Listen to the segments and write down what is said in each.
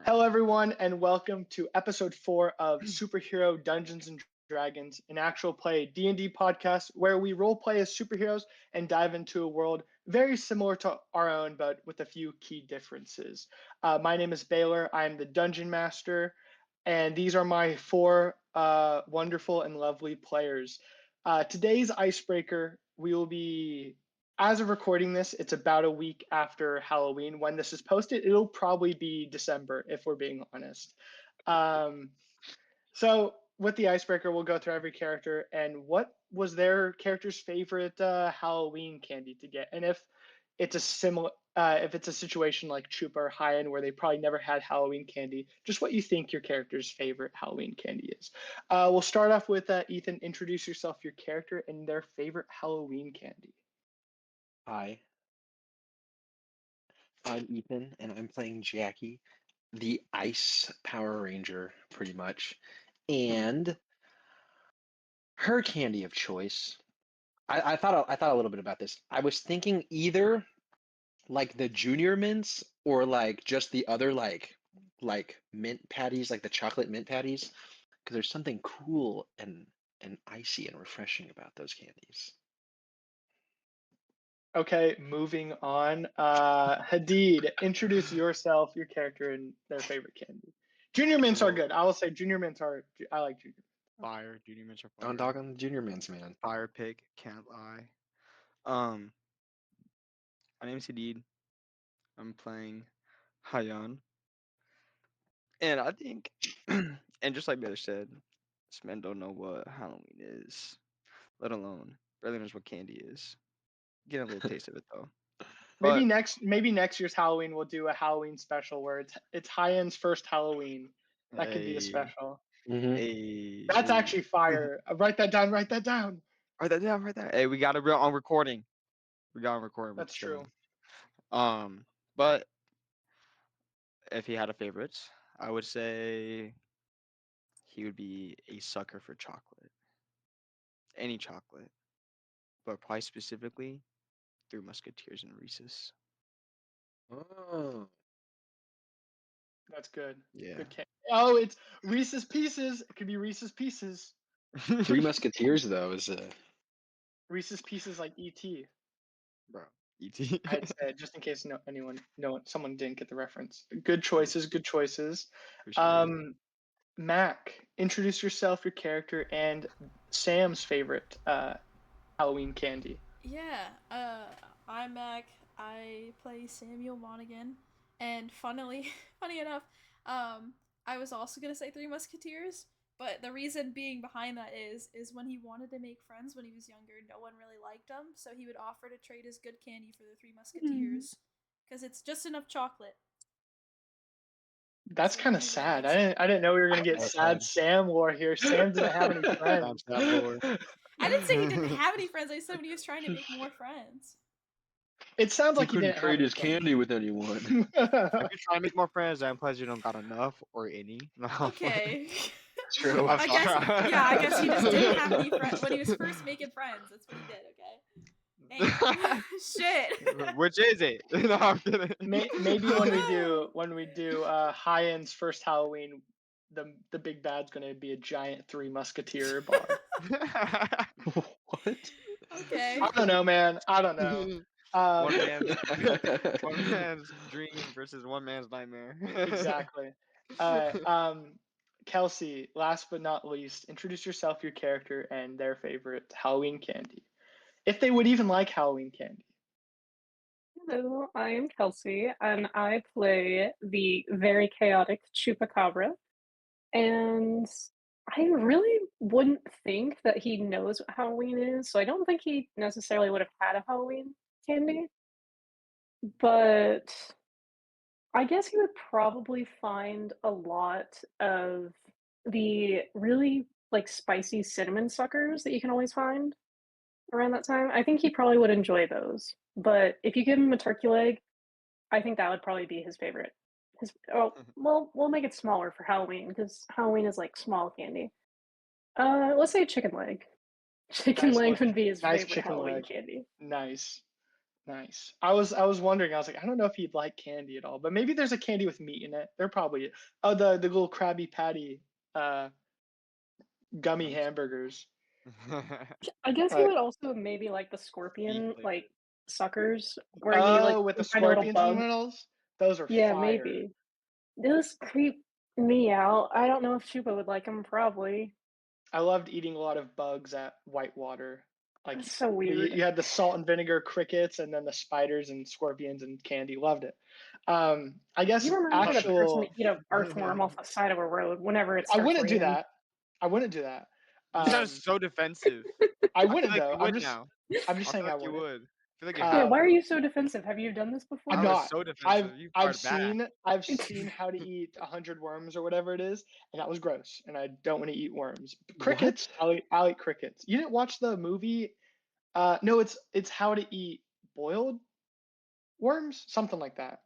Hello, everyone, and welcome to episode 4 of Superhero Dungeons and Dragons, an actual play D&D podcast where we roleplay as superheroes and dive into a world very similar to our own, but with a few key differences. My name is Baylor. I am the Dungeon Master, and these are my 4 wonderful and lovely players. Today's icebreaker, we will be as of recording this, it's about a week after Halloween. When this is posted, it'll probably be December, if we're being honest. So with the icebreaker, we'll go through every character and what was their character's favorite Halloween candy to get, and if it's a situation like Chupa or Hayyan where they probably never had Halloween candy, just what you think your character's favorite Halloween candy is. We'll start off with Ethan. Introduce yourself, your character, and their favorite Halloween candy. Hi, I'm Ethan, and I'm playing Jackie, the Ice Power Ranger, pretty much. And her candy of choice, I thought a little bit about this. I was thinking either like the junior mints or like just the other like mint patties, like the chocolate mint patties, because there's something cool and icy and refreshing about those candies. Okay, moving on. Hadid, introduce yourself, your character, and their favorite candy. Junior mints are good. I will say junior mints are. I like junior. Fire, junior mints are Don't fire. dog on the junior mints, man. Fire pick, can't lie. My name's Hadid. I'm playing Hayyan. And I think, and just like Baylor said, this man don't know what Halloween is, let alone barely knows what candy is. Getting a little taste of it though. Maybe But next year's Halloween we'll do a Halloween special where it's Hayyan's first Halloween. That could be a special. That's actually fire. Write that down. Write that down. Write that down. Write that. Hey, we got it on recording. We got on recording. That's true. But if he had a favorite, I would say he would be a sucker for chocolate. Any chocolate. But probably specifically Three Musketeers and Reese's. Oh. That's good. Yeah. Good candy. Oh, it's Reese's Pieces. It could be Reese's Pieces. Three Musketeers, though, is Reese's Pieces like E.T. Bro, E.T. I'd say just in case someone didn't get the reference. Good choices, good choices. Mack, introduce yourself, your character, and Sam's favorite Halloween candy. Yeah, I'm Mack. I play Samuel Monaghan, and funny enough, I was also gonna say Three Musketeers, but the reason being behind that is when he wanted to make friends when he was younger, no one really liked him, so he would offer to trade his good candy for the Three Musketeers, because it's just enough chocolate. That's kind of sad. I didn't know we were gonna get sad Sam lore here. Sam didn't have any friends. I didn't say he didn't have any friends. I said he was trying to make more friends. It sounds like he didn't trade his candy with anyone. If you're trying to make more friends, that implies you don't got enough or any. No. Okay. True. I guess he just didn't have any friends when he was first making friends. That's what he did. Okay. Shit. Which is it? No, I'm kidding. Maybe when we do Hayyan's first Halloween, the big bad's gonna be a giant Three Musketeer bar. What? Okay. I don't know, man. I don't know. One man's dream versus one man's nightmare. Exactly. Kelsey, last but not least, introduce yourself, your character, and their favorite Halloween candy. If they would even like Halloween candy. Hello, I am Kelsey, and I play the very chaotic Chupacabra. And I really wouldn't think that he knows what Halloween is, so I don't think he necessarily would have had a Halloween candy. But I guess he would probably find a lot of the really like spicy cinnamon suckers that you can always find around that time. I think he probably would enjoy those. But if you give him a turkey leg, I think that would probably be his favorite. We'll make it smaller for Halloween because Halloween is like small candy. Let's say chicken leg. Chicken leg would be his favorite Halloween candy. Nice. Nice. I was wondering. I was like, I don't know if he'd like candy at all, but maybe there's a candy with meat in it. There probably. Oh, the little Krabby Patty, gummy Gummies? hamburgers. I guess he Like, would also maybe like the scorpion flavor. like suckers where you like with the find a little scorpions in the bug. middles. Those are Yeah, fire. maybe. Those creep me out. I don't know if Chupa would like them. Probably. I loved eating a lot of bugs at Whitewater. Like That's so you, weird. you had the salt and vinegar crickets, and then the spiders and scorpions and candy. Loved it. I guess You remind me of the person actual. to eat a earthworm off the side of a road whenever it I starts wouldn't do raining. that. I wouldn't do that. You sound so defensive. I I feel wouldn't like though. you would now. I'm just I feel saying I like you wouldn't. would. I feel like you're Yeah, Um, why are you so defensive? Have you done this before? I'm I was not. so defensive. You I've fired back. seen how to eat 100 worms or whatever it is, and that was gross. And I don't want to eat worms. Crickets, I'll eat crickets. You didn't watch the movie? No, it's how to eat boiled worms, something like that.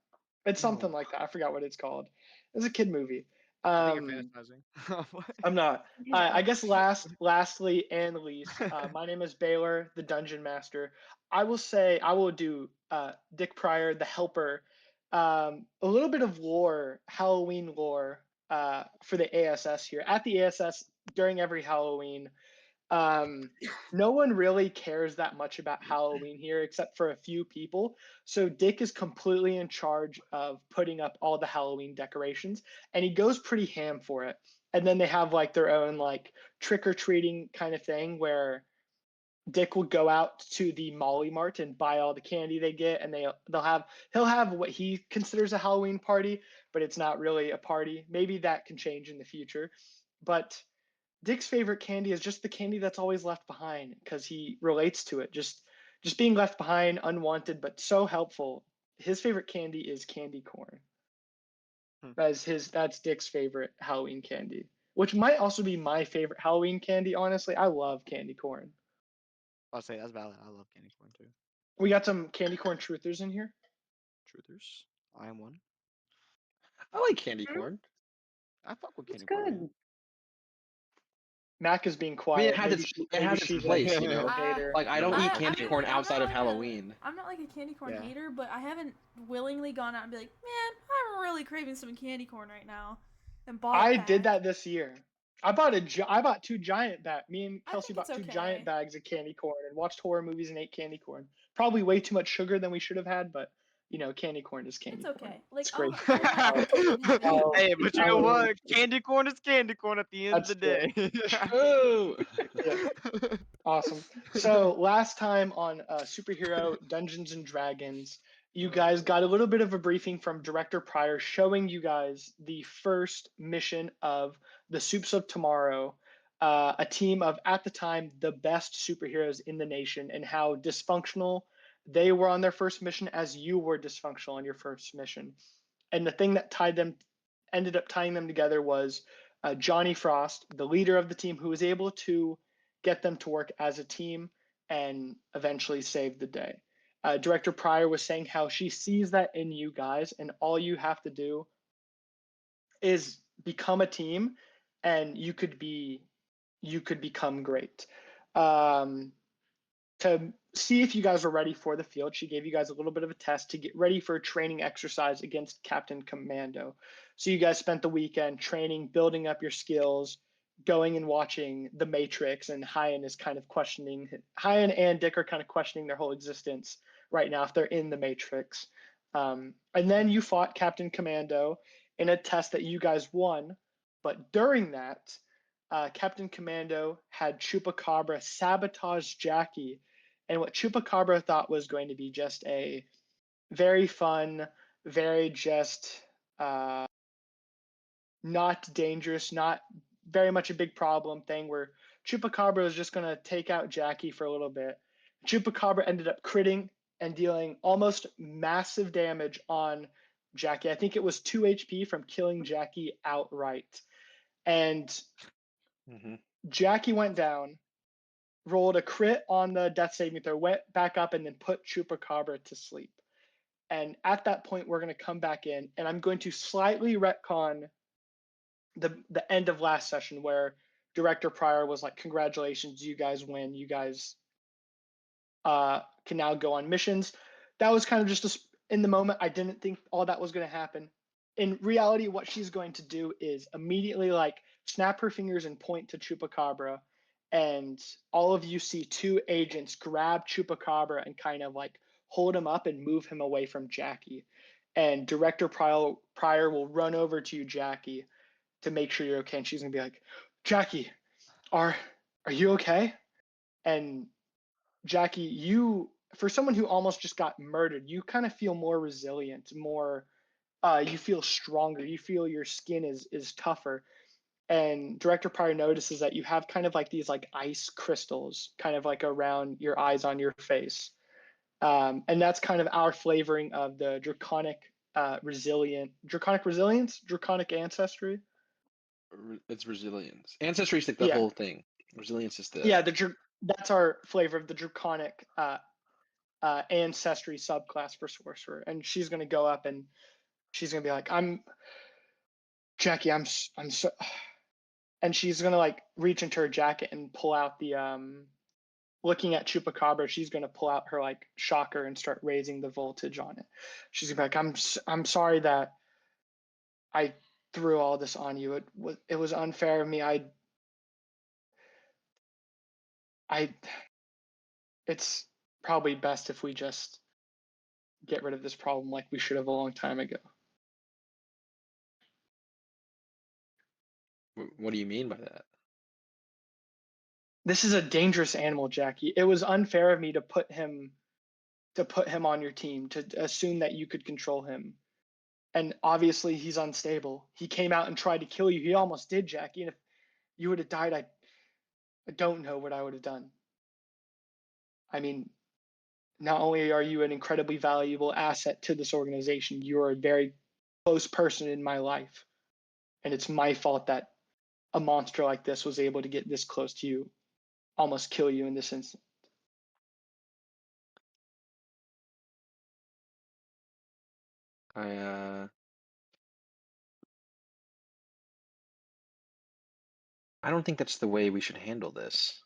It's something No. like that. I forgot what it's called. It's a kid movie. I think you're fantasizing. What? I'm not. Yeah. I guess lastly and least, my name is Baylor, the Dungeon Master. I will do Dick Pryor, the Helper, a little bit of lore, Halloween lore, for the ASS here. At the ASS during every Halloween, no one really cares that much about Halloween here except for a few people. So Dick is completely in charge of putting up all the Halloween decorations, and he goes pretty ham for it. And then they have like their own like trick or treating kind of thing where Dick will go out to the Molly Mart and buy all the candy they get, and he'll have what he considers a Halloween party, but it's not really a party. Maybe that can change in the future, but Dick's favorite candy is just the candy that's always left behind because he relates to it. Just being left behind, unwanted, but so helpful. His favorite candy is candy corn. Hmm. That's Dick's favorite Halloween candy, which might also be my favorite Halloween candy. Honestly, I love candy corn. I'll say that's valid. I love candy corn too. We got some candy corn truthers in here. Truthers. I am one. I like candy Mhm. corn. I fuck with It's candy corn. good. Mac is being I mean, quiet. it has its she's place, a you know. hater. Like I don't I- eat I candy mean, corn I'm not outside of like Halloween. I'm not like a candy corn Yeah. hater, but I haven't willingly gone out and be like, man, I'm really craving some candy corn right now, and bought a I pack. did that this year. I bought two giant bags. Me and I Kelsey think bought it's two okay. giant bags of candy corn and watched horror movies and ate candy corn. Probably way too much sugar than we should have had, but candy corn is candy It's corn. okay. Like It's great. I'll like partake in Halloween. Hey, but you know what? Candy corn is candy corn at the end of That's the day. True. Yeah. Awesome. So last time on Superhero Dungeons and Dragons, you guys got a little bit of a briefing from Director Pryor showing you guys the first mission of the Soups of Tomorrow, a team of, at the time, the best superheroes in the nation, and how dysfunctional they were on their first mission as you were dysfunctional on your first mission. And the thing that ended up tying them together was Johnny Frost, the leader of the team, who was able to get them to work as a team and eventually save the day. Director Pryor was saying how she sees that in you guys, and all you have to do is become a team, and you could become great. To see if you guys were ready for the field, she gave you guys a little bit of a test to get ready for a training exercise against Captain Commando. So you guys spent the weekend training, building up your skills, going and watching The Matrix, and Hayyan and Dick are kind of questioning their whole existence right now if they're in The Matrix. And then you fought Captain Commando in a test that you guys won, but during that, Captain Commando had Chupacabra sabotage Jackie, and what Chupacabra thought was going to be just a very fun, very just not dangerous, not very much a big problem thing where Chupacabra was just going to take out Jackie for a little bit. Chupacabra ended up critting and dealing almost massive damage on Jackie. I think it was 2 HP from killing Jackie outright. And Jackie went down, rolled a crit on the death saving throw, went back up, and then put Chupacabra to sleep. And at that point, we're going to come back in, and I'm going to slightly retcon the end of last session where Director Pryor was like, congratulations, you guys win. You guys can now go on missions. that was kind of just in the moment. I didn't think all that was going to happen. In reality, what she's going to do is immediately like snap her fingers and point to Chupacabra, and all of you see two agents grab Chupacabra and kind of like hold him up and move him away from Jackie. And Director Pryor will run over to you, Jackie, to make sure you're okay. And she's gonna be like, Jackie, are you okay? And Jackie, you, for someone who almost just got murdered, you kind of feel more resilient, more you feel stronger, you feel your skin is tougher. And Director Pryor notices that you have kind of like these like ice crystals kind of like around your eyes on your face. And that's kind of our flavoring of the draconic resilience, draconic ancestry. It's resilience. Ancestry is like the Yeah. whole thing. Resilience is the Yeah, that's our flavor of the draconic ancestry subclass for sorcerer. And she's gonna go up and she's gonna be like, Jackie, I'm so, and she's gonna like reach into her jacket and pull out the looking at Chupacabra, she's gonna pull out her like shocker and start raising the voltage on it. She's gonna be like, I'm sorry that I threw all this on you. It was unfair of me. It's probably best if we just get rid of this problem like we should have a long time ago. What do you mean by that? This is a dangerous animal, Jackie. It was unfair of me to put him on your team, to assume that you could control him. And obviously he's unstable. He came out and tried to kill you. He almost did, Jackie. And if you would have died, I don't know what I would have done. I mean, not only are you an incredibly valuable asset to this organization, you're a very close person in my life. And it's my fault that a monster like this was able to get this close to you, almost kill you in this instant. I don't think that's the way we should handle this.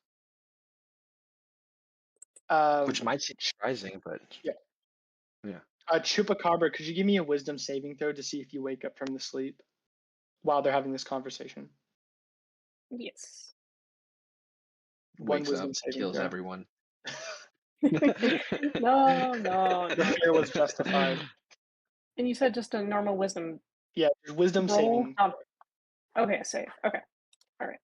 Which might seem surprising, but yeah. Yeah. Chupacabra, could you give me a wisdom saving throw to see if you wake up from the sleep while they're having this conversation? Yes. One wakes wisdom up, saving kills throw. everyone. No. The fear was justified. And you said just a normal wisdom Yeah, wisdom roll? saving. Okay, save. Okay. All right.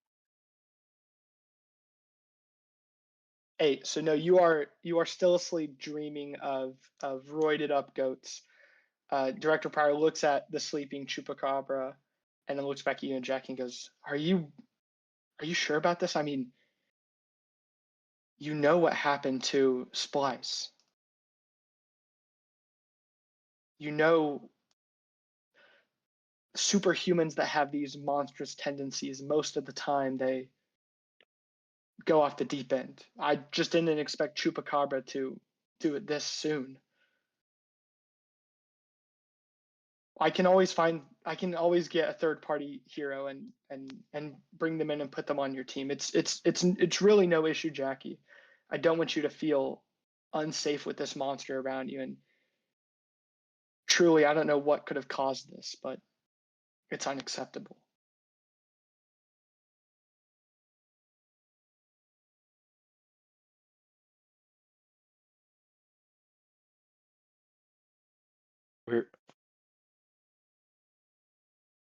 8. So no, you are still asleep, dreaming of roided up goats. Director Pryor looks at the sleeping Chupacabra, and then looks back at you and Jackie and goes, "Are you sure about this? I mean, you know what happened to Splice. You know, superhumans that have these monstrous tendencies, most of the time they go off the deep end. I just didn't expect Chupacabra to do it this soon. I can always get a third party hero and bring them in and put them on your team. It's really no issue, Jackie. I don't want you to feel unsafe with this monster around you. And truly, I don't know what could have caused this, but it's unacceptable."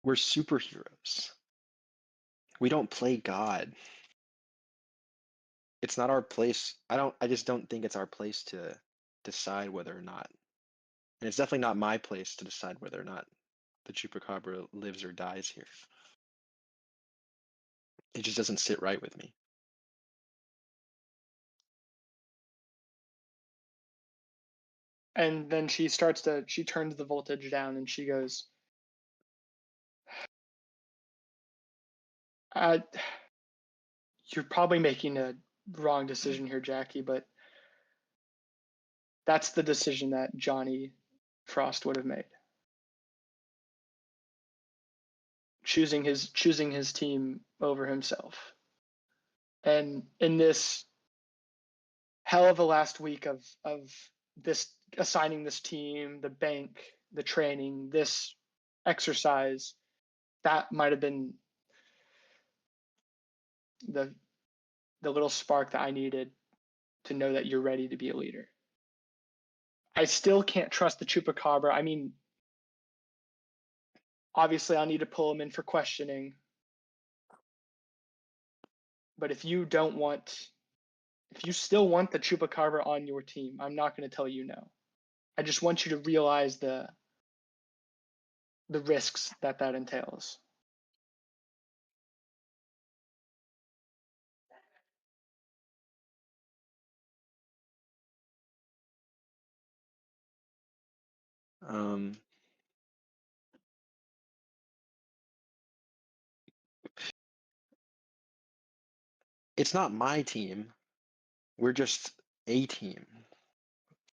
We're superheroes. We don't play God. It's not our place. I just don't think it's our place to decide whether or not. And it's definitely not my place to decide whether or not the Chupacabra lives or dies here. It just doesn't sit right with me. And then she turns the voltage down and she goes, "You're probably making a wrong decision here, Jackie, but that's the decision that Johnny Frost would have made. Choosing his team over himself. And in this hell of a last week of this assigning this team, the bank, the training, this exercise, that might have been the little spark that I needed to know that you're ready to be a leader. I still can't trust the Chupacabra. I mean, obviously I'll need to pull him in for questioning. But if you still want the Chupacabra on your team, I'm not going to tell you no. I just want you to realize the risks that entails. It's not my team. We're just a team.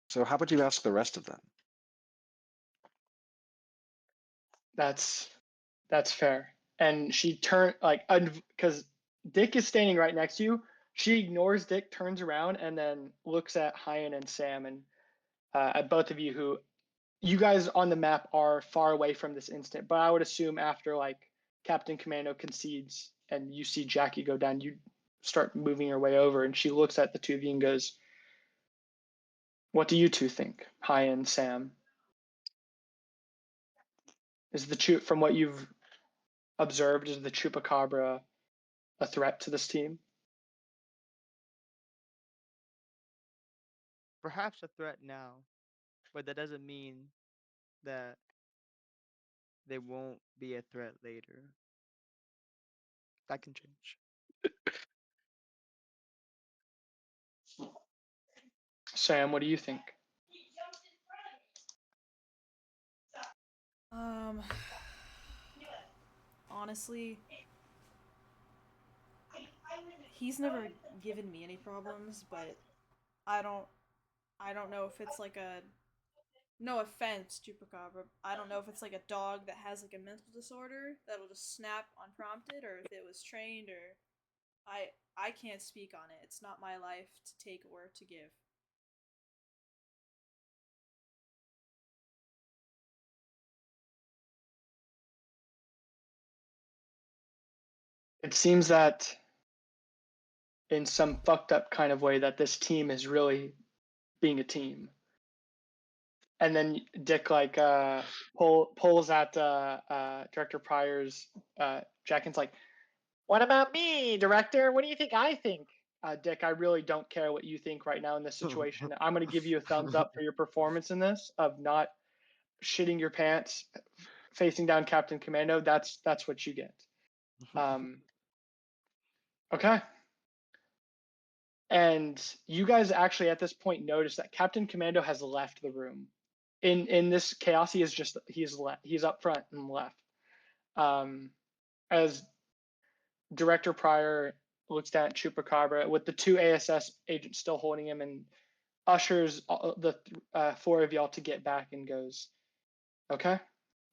So how about you ask the rest of them? That's fair. And she turned because Dick is standing right next to you. She ignores Dick, turns around, and then looks at Hayyan and Sam and at both of you, who you guys on the map are far away from this instant. But I would assume after Captain Commando concedes and you see Jackie go down, you start moving your way over, and she looks at the two of you and goes, "What do you two think, Hayyan and Sam? From what you've observed, is the Chupacabra a threat to this team?" Perhaps a threat now, but that doesn't mean that they won't be a threat later. That can change. Sam, what do you think? Honestly, he's never given me any problems, but I don't know if it's like a, no offense, Chupacabra, I don't know if it's like a dog that has like a mental disorder that'll just snap unprompted, or if it was trained, or I can't speak on it. It's not my life to take or to give. It seems that in some fucked up kind of way that this team is really being a team. And then Dick pulls at Director Pryor's jacket and's like, "What about me, Director? What do you think I think?" Dick, I really don't care what you think right now in this situation. I'm going to give you a thumbs up for your performance in this, of not shitting your pants facing down Captain Commando. That's what you get. Okay. And you guys actually at this point notice that Captain Commando has left the room. In this chaos, he's up front and left. As Director Pryor looks down at Chupacabra with the two ASS agents still holding him, and ushers the four of y'all to get back, and goes, "Okay,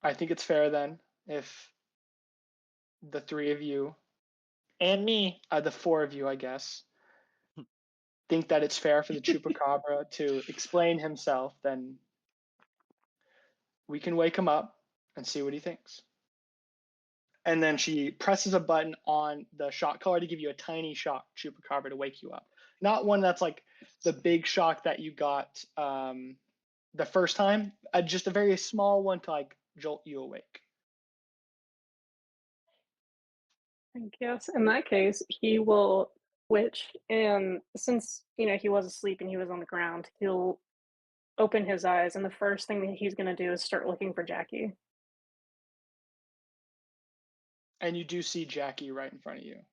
I think it's fair then if the three of you and me, the four of you, I guess, think that it's fair for the Chupacabra to explain himself, then we can wake him up and see what he thinks." And then she presses a button on the shock collar to give you a tiny shock, Chupacabra, to wake you up. Not one that's like the big shock that you got the first time, just a very small one to jolt you awake. I guess in that case, he will switch, and since he was asleep and he was on the ground, he'll open his eyes, and the first thing that he's going to do is start looking for Jackie. And you do see Jackie right in front of you.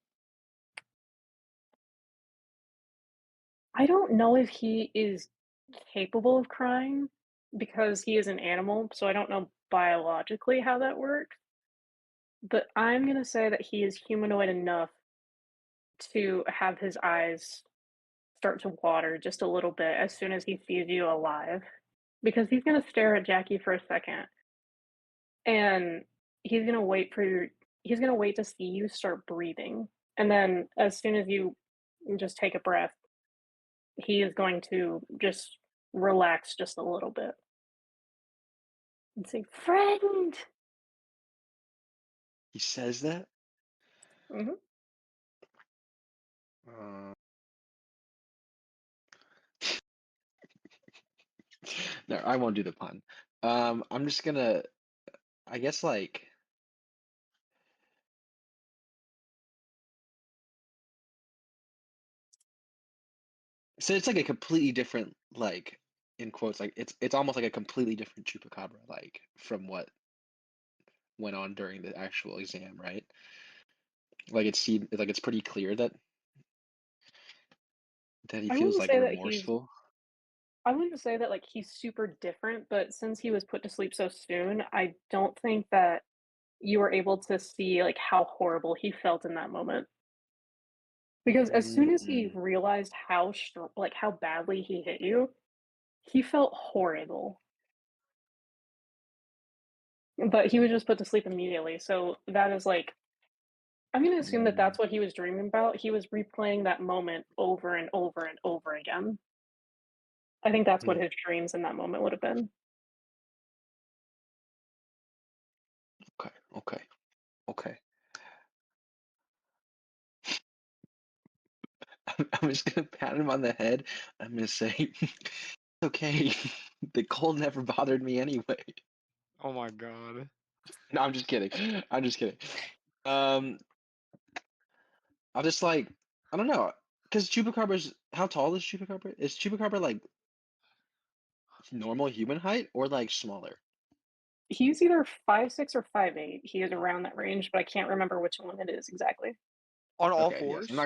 I don't know if he is capable of crying because he is an animal, so I don't know biologically how that works. But I'm going to say that he is humanoid enough to have his eyes start to water just a little bit as soon as he sees you alive, because he's going to stare at Jackie for a second, and he's going to wait to see you start breathing, and then as soon as you just take a breath, he is going to just relax just a little bit and say, "Friend." He says that? Hmm. Uh, no, I won't do the pun. I'm just gonna, I guess, like, so it's like a completely different, like, in quotes, like it's almost like a completely different Chupacabra, like from what went on during the actual exam, right? Like it's pretty clear that he I feels wouldn't like say that he's remorseful. I wouldn't say that, like, he's super different, but since he was put to sleep so soon, I don't think that you were able to see, like, how horrible he felt in that moment. Because as soon as he Mm-mm. realized how badly he hit you, he felt horrible. But he was just put to sleep immediately, so that is, like, I'm gonna assume that Mm. that's what he was dreaming about. He was replaying that moment over and over and over again. I think that's what Mm. his dreams in that moment would have been. Okay, okay, okay. I'm just gonna pat him on the head. I'm gonna say, okay, the cold never bothered me anyway. Oh my god. No, I'm just kidding. I'm just kidding. Um, I'll just like, I don't know, because Chupacabra's, how tall is Chupacabra? Is Chupacabra like normal human height or like smaller? He's either 5'6" or 5'8". He is around that range, but I can't remember which one it is exactly. On all Okay, yes. fours? I'm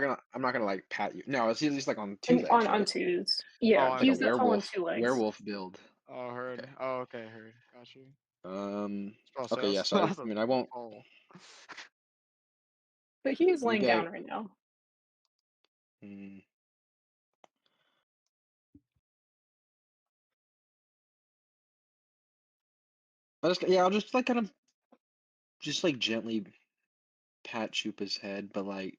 not gonna like pat you. No, it's he's like on two And legs, on right? 2s. Oh, Yeah, on Like a he's that twos. tall on werewolf 2 legs. werewolf build. Oh, heard. Okay. Oh, okay, heard. Got you. Um. I was Okay. Yeah. about to So say, I mean, I won't. oh. But he is You laying get. down right now. Mm, I'll just like kind of just like gently pat Chupa's head, but like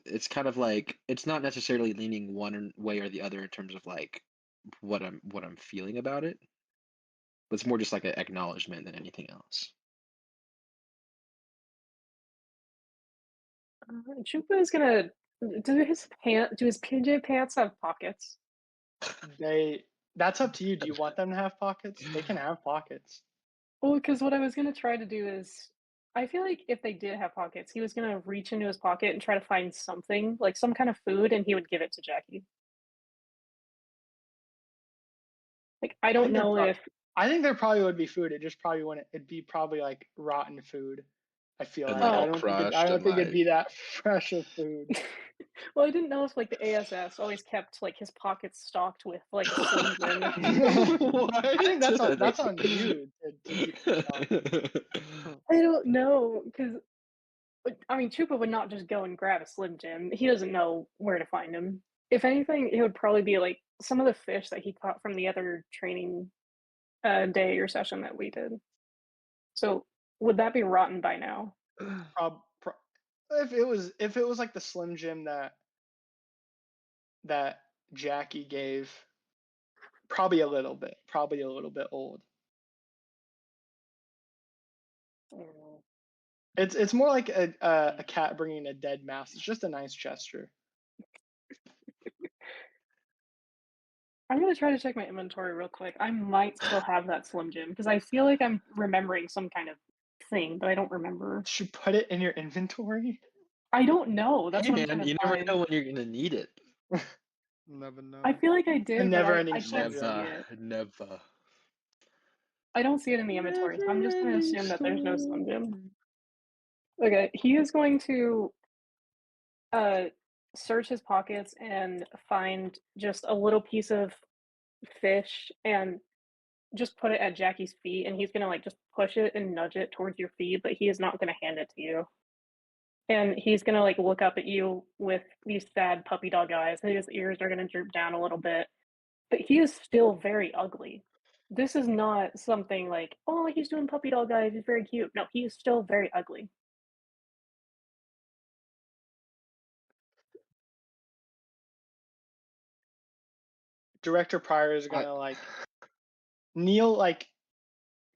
it's kind of like it's not necessarily leaning one way or the other in terms of like what I'm feeling about it. But it's more just like an acknowledgement than anything else. Chupa is gonna do his PJ pants have pockets? That's up to you. Do you want them to have pockets? They can have pockets. Well, because what I was gonna try to do is I feel like if they did have pockets, he was gonna reach into his pocket and try to find something, like some kind of food, and he would give it to Jackie. Like, I I don't think there know pro- if I think there probably would be food. It just probably wouldn't. It'd be probably like rotten food. I feel And like like oh, all I crushed don't and think it'd like be that fresh of food. well, I didn't know if, like, the ASS always kept, like, his pockets stocked with, like, a Slim Jim. I think what? that's on you to keep them stocked. I don't know, because I mean, Chupa would not just go and grab a Slim Jim. He doesn't know where to find him. If anything, it would probably be, like, some of the fish that he caught from the other training, day or session that we did. So, would that be rotten by now? Prob if it was like the Slim Jim that Jackie gave, probably a little bit old. Mm. It's more like a cat bringing a dead mouse. It's just a nice gesture. I'm gonna try to check my inventory real quick. I might still have that Slim Jim, because I feel like I'm remembering some kind of thing, but I don't remember. Should put it in your inventory. I don't know, that's Hey what I'm man, trying to you never find. know when you're gonna need it. Never I know. feel like I A did, but never-ending I can't story. see Never, it. never. I don't see it in the inventory, so I'm just gonna Never-ending assume that there's no Slim Jim. story. Okay, he is going to uh search his pockets and find just a little piece of fish and just put it at Jackie's feet, and he's gonna, like, just push it and nudge it towards your feet, but he is not gonna hand it to you. And he's gonna, like, look up at you with these sad puppy dog eyes, and his ears are gonna droop down a little bit. But he is still very ugly. This is not something like, "Oh, he's doing puppy dog eyes, he's very cute." No, he is still very ugly. Director Pryor is gonna like kneel, like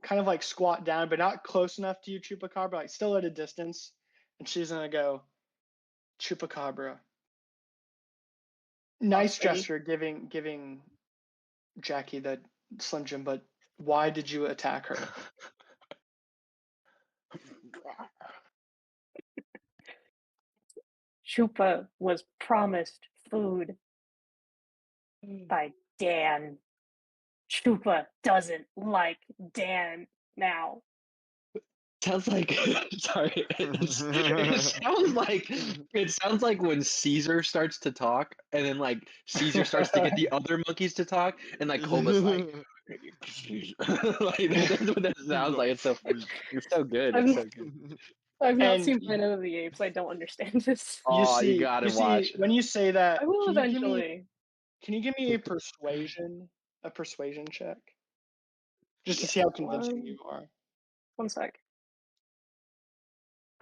kind of like squat down, but not close enough to you, Chupacabra, like still at a distance, and she's gonna go, Chupacabra. Nice gesture, giving Jackie the Slim Jim, but why did you attack her? Chupa was promised food by Dan. Chupa doesn't like Dan now. Sounds like sorry. It sounds like when Caesar starts to talk, and then like Caesar starts to get the other monkeys to talk, and like Colba's like, like that's what that sounds like. It's so good. It's so good. I've not And seen Planet of the Apes. I don't understand this. You gotta watch. when you say that, I will can eventually. you give me a persuasion check? Just to see how convincing you are. One sec.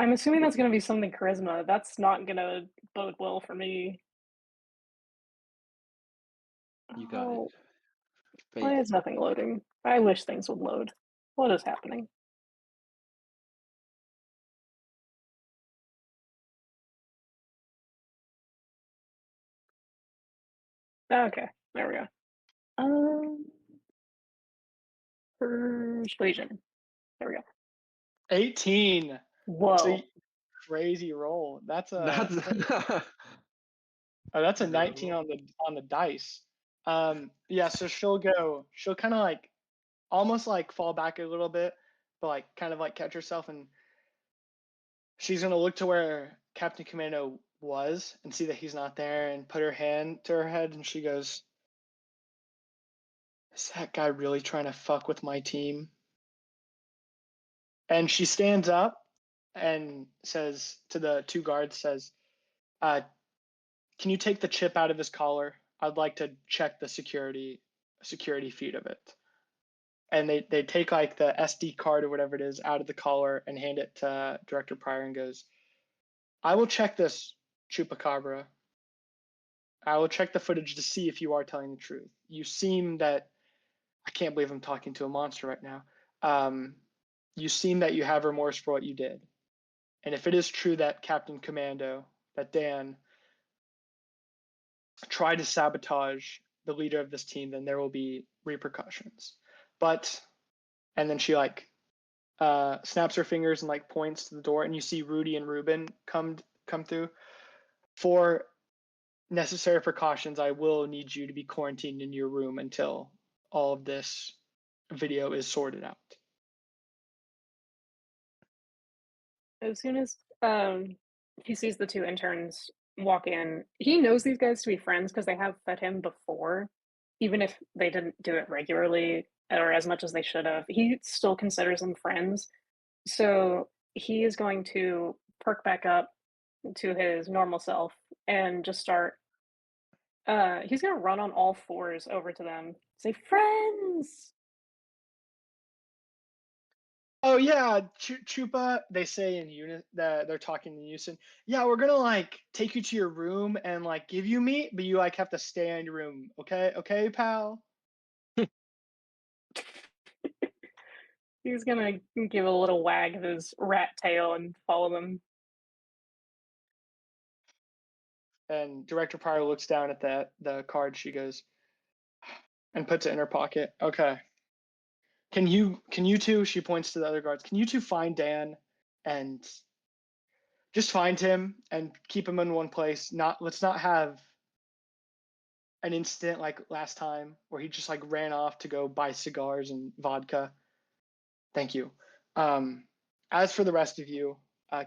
I'm assuming that's going to be something charisma. That's not going to bode well for me. You got Oh, it. why is nothing loading? I wish things would load. What is happening? Okay, there we go. Persuasion. There we go. 18. Whoa. So crazy roll. That's a 19 on the dice. Yeah, so she'll kind of like almost like fall back a little bit, but like kind of like catch herself, and she's gonna look to where Captain Commando was and see that he's not there, and put her hand to her head, and she goes, is that guy really trying to fuck with my team? And she stands up and says to the two guards, says, can you take the chip out of his collar? I'd like to check the security feed of it. And they take like the SD card or whatever it is out of the collar and hand it to Director Pryor and goes, I will check this, Chupacabra. I will check the footage to see if you are telling the truth. You seem that, I can't believe I'm talking to a monster right now. You seem that you have remorse for what you did. And if it is true that Captain Commando, that Dan, tried to sabotage the leader of this team, then there will be repercussions. But, and then she like snaps her fingers and like points to the door, and you see Rudy and Ruben come through. For necessary precautions, I will need you to be quarantined in your room until all of this video is sorted out. As soon as he sees the two interns walk in, he knows these guys to be friends because they have fed him before, even if they didn't do it regularly or as much as they should have. He still considers them friends. So he is going to perk back up to his normal self and just start. He's gonna run on all fours over to them, say friends. Oh yeah, Chupa. They say in unit that they're talking in unison. Yeah, we're gonna like take you to your room and like give you meat, but you like have to stay in your room. Okay, pal. He's gonna give a little wag of his rat tail and follow them. And Director Pryor looks down at the card. She goes and puts it in her pocket. Okay. Can you two? She points to the other guards. Can you two find Dan and just find him and keep him in one place? Let's not have an incident like last time where he just like ran off to go buy cigars and vodka. Thank you. As for the rest of you,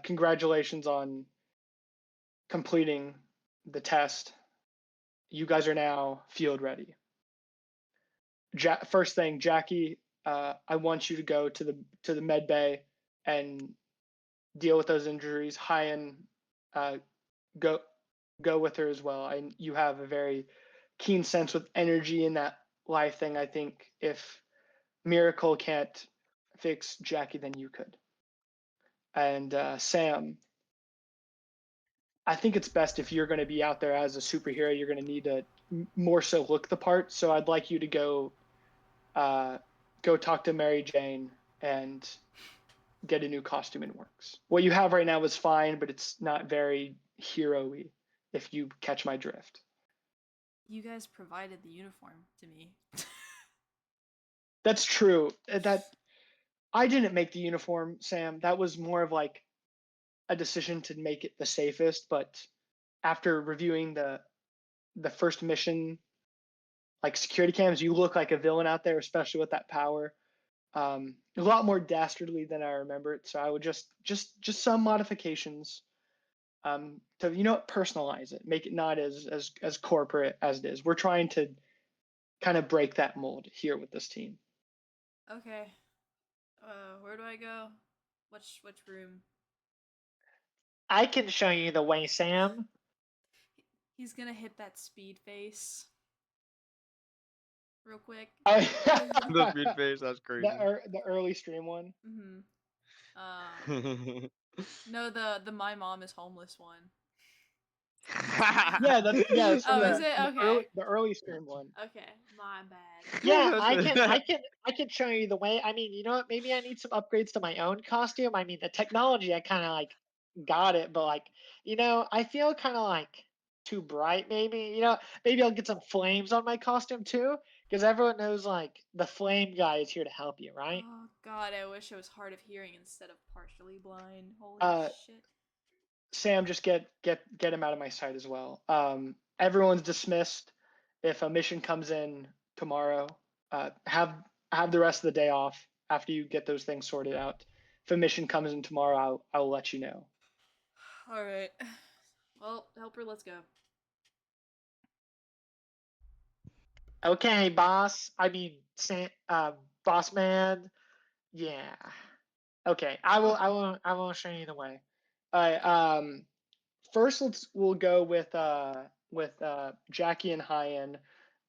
congratulations on completing the test. You guys are now field ready. First thing, Jackie, I want you to go to the med bay and deal with those injuries. Hayyan, go with her as well. And you have a very keen sense with energy in that life thing. I think if Miracle can't fix Jackie, then you could. And Sam, I think it's best if you're going to be out there as a superhero, you're going to need to more so look the part. So I'd like you to go talk to Mary Jane and get a new costume in works. What you have right now is fine, but it's not very hero-y, if you catch my drift. You guys provided the uniform to me. That's true. That I didn't make the uniform, Sam. That was more of like a decision to make it the safest, but after reviewing the first mission, like security cams, you look like a villain out there, especially with that power. A lot more dastardly than I remember it. So I would just some modifications to personalize it, make it not as corporate as it is. We're trying to kind of break that mold here with this team. Okay. Where do I go? Which room? I can show you the way, Sam. He's gonna hit that speed face. Real quick. The speed face, that's crazy. The early stream one. Mm-hmm. No, the my mom is homeless one. Yeah, that's Oh, from is it? Okay. the early stream one. Okay, my bad. Yeah, I can show you the way. I mean, you know what? Maybe I need some upgrades to my own costume. I mean, the technology, I kind of like got it, but like, I feel kind of like too bright. Maybe, maybe I'll get some flames on my costume too, because everyone knows like the flame guy is here to help you, right? Oh God, I wish I was hard of hearing instead of partially blind. Holy shit. Sam, just get him out of my sight as well. Everyone's dismissed. If a mission comes in tomorrow, have the rest of the day off after you get those things sorted out. If a mission comes in tomorrow, I'll let you know. All right. Well, helper, let's go. Okay, boss. I mean, boss man. Yeah. Okay, I will show you the way. All right. First, we'll go with Jackie and Hayyan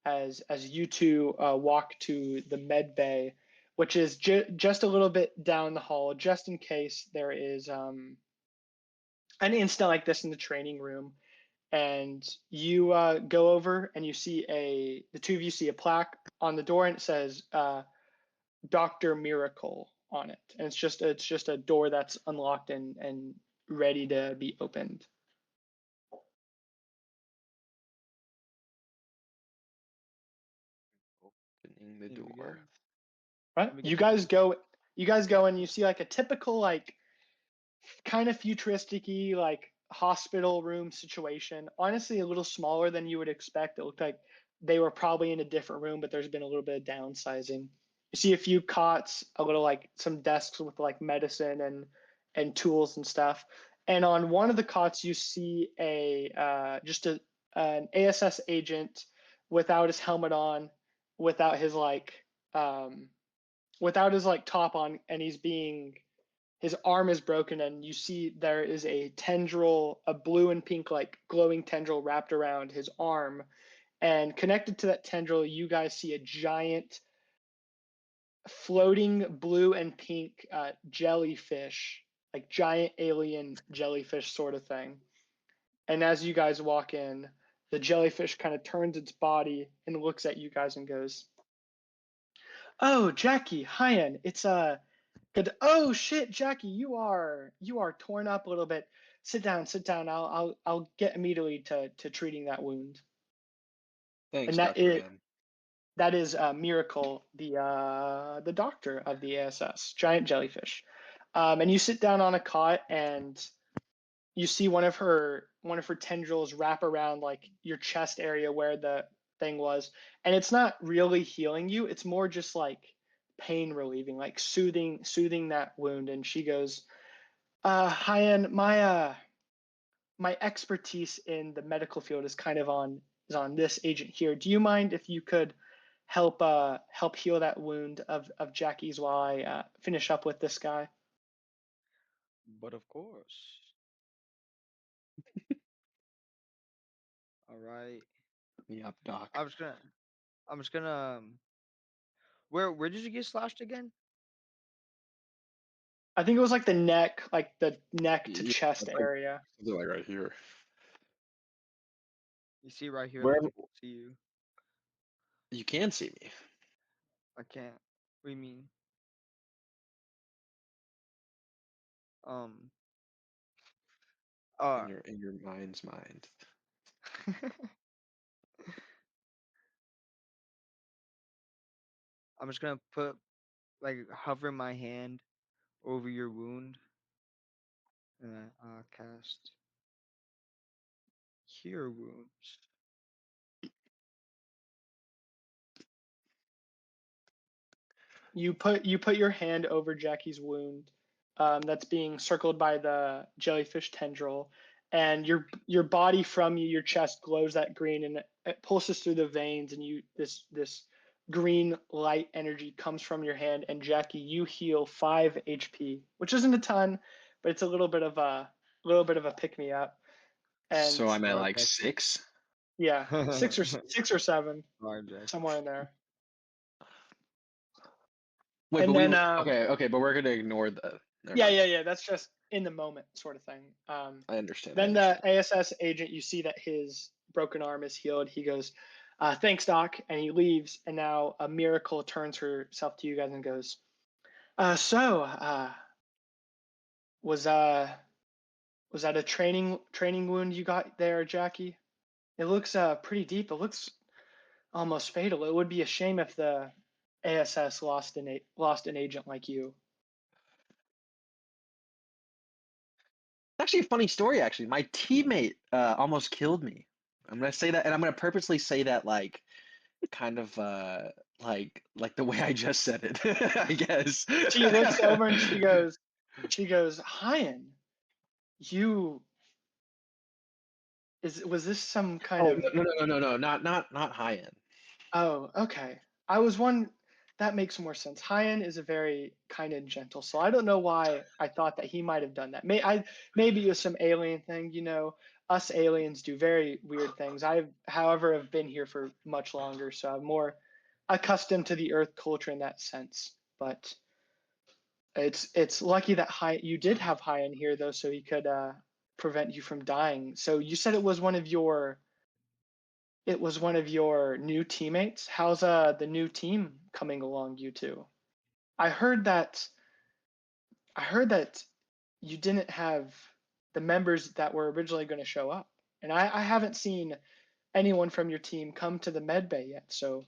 as you two walk to the med bay, which is just a little bit down the hall, just in case there is an incident like this in the training room. And you go over and you see the two of you see a plaque on the door, and it says Dr. Miracle on it, and it's just a door that's unlocked and ready to be opened. Opening the door. Right? You guys go and you see like a typical like kind of futuristic-y like hospital room situation. Honestly, a little smaller than you would expect. It looked like they were probably in a different room, but there's been a little bit of downsizing. You see a few cots, a little like some desks with like medicine and tools and stuff. And on one of the cots, you see an ASS agent without his helmet on, without his top on, and his arm is broken, and you see there is a tendril, a blue and pink like glowing tendril wrapped around his arm, and connected to that tendril you guys see a giant floating blue and pink jellyfish, like giant alien jellyfish sort of thing. And as you guys walk in, the jellyfish kind of turns its body and looks at you guys and goes, "Oh, Jackie, Hayyan, it's good. Oh shit, Jackie, you are torn up a little bit. Sit down. I'll get immediately to treating that wound." Thanks, And Dr. M. that is Miracle, the doctor of the ASS, giant jellyfish. And you sit down on a cot, and you see one of her tendrils wrap around like your chest area where the thing was, and it's not really healing you. It's more just like pain relieving, like soothing that wound. And she goes, Hayyan, my expertise in the medical field is kind of on this agent here. Do you mind if you could help heal that wound of Jackie's while I finish up with this guy? But of course. All right. Yep, Doc. I'm just gonna. Where did you get slashed again? I think it was like the neck to chest area. Like right here. You see right here. Where Let me see you. you can see me. I can't. What do you mean? Uh. In your mind's mind. I'm just gonna put hover my hand over your wound, and then cast Cure Wounds. You put your hand over Jackie's wound, that's being circled by the jellyfish tendril, and your body from your chest glows that green, and it pulses through the veins, and this green light energy comes from your hand, and Jackie, you heal 5 HP, which isn't a ton, but it's a little bit of a pick me up. And So I'm at Smart like Jackie. 6. yeah, 6 or 7, Smart Jackie. somewhere in there. Wait, And but then okay, but we're gonna ignore the. Never yeah, mind. yeah, yeah. That's just in the moment sort of thing. I understand. Then the ASS agent, you see that his broken arm is healed. He goes, "Thanks, Doc," and he leaves. And now a miracle turns herself to you guys and goes, was that a training wound you got there, Jackie? It looks pretty deep. It looks almost fatal. It would be a shame if the ASS lost an agent like you." Actually a funny story. Actually, my teammate almost killed me. I'm gonna say that, and I'm gonna purposely say that kind of like the way I just said it. I guess. She looks over and she goes, "Hayyan, was this some kind Oh of?" no, not high end. Oh, okay. I was one. That makes more sense. Hayyan is a very kind and gentle soul. I don't know why I thought that he might have done that. Maybe it was some alien thing. Us aliens do very weird things. However, have been here for much longer, so I'm more accustomed to the Earth culture in that sense. But it's lucky that you did have Hayyan here though, so he could prevent you from dying. So you said it was one of your new teammates. How's the new team coming along, you two? I heard that you didn't have the members that were originally going to show up, and I haven't seen anyone from your team come to the med bay yet. So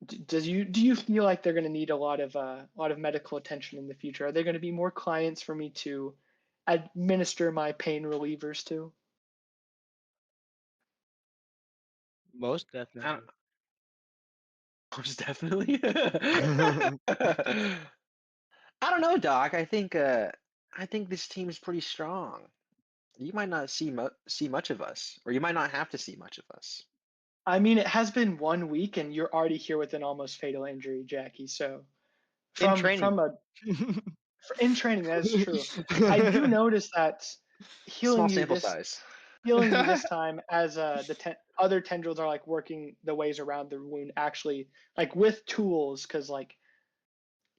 do you feel like they're going to need a lot of medical attention in the future? Are there going to be more clients for me to administer my pain relievers to? Most I definitely. don't- Most definitely. I don't know, Doc. I think this team is pretty strong. You might not see much of us, or you might not have to see much of us. I mean, it has been 1 week, and you're already here with an almost fatal injury, Jackie. So In training. in training, that is true. I do notice that Small sample size. healing you this time, as other tendrils are like working the ways around the wound, actually, like with tools, because like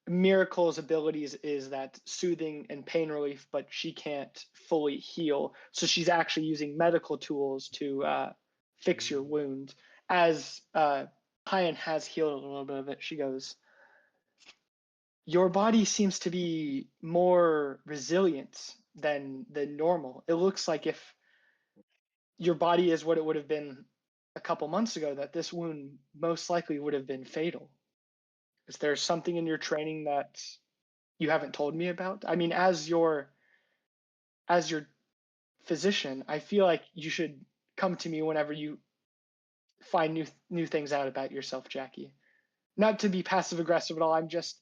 Miracle's abilities is that soothing and pain relief, but she can't fully heal, so she's actually using medical tools to fix your wound. As Hayyan has healed a little bit of it, she goes, "Your body seems to be more resilient than normal. It looks like if your body is what it would have been a couple months ago, that this wound most likely would have been fatal. Is there something in your training that you haven't told me about? I mean, as your physician, I feel like you should come to me whenever you find new things out about yourself, Jackie. Not to be passive aggressive at all. I'm just,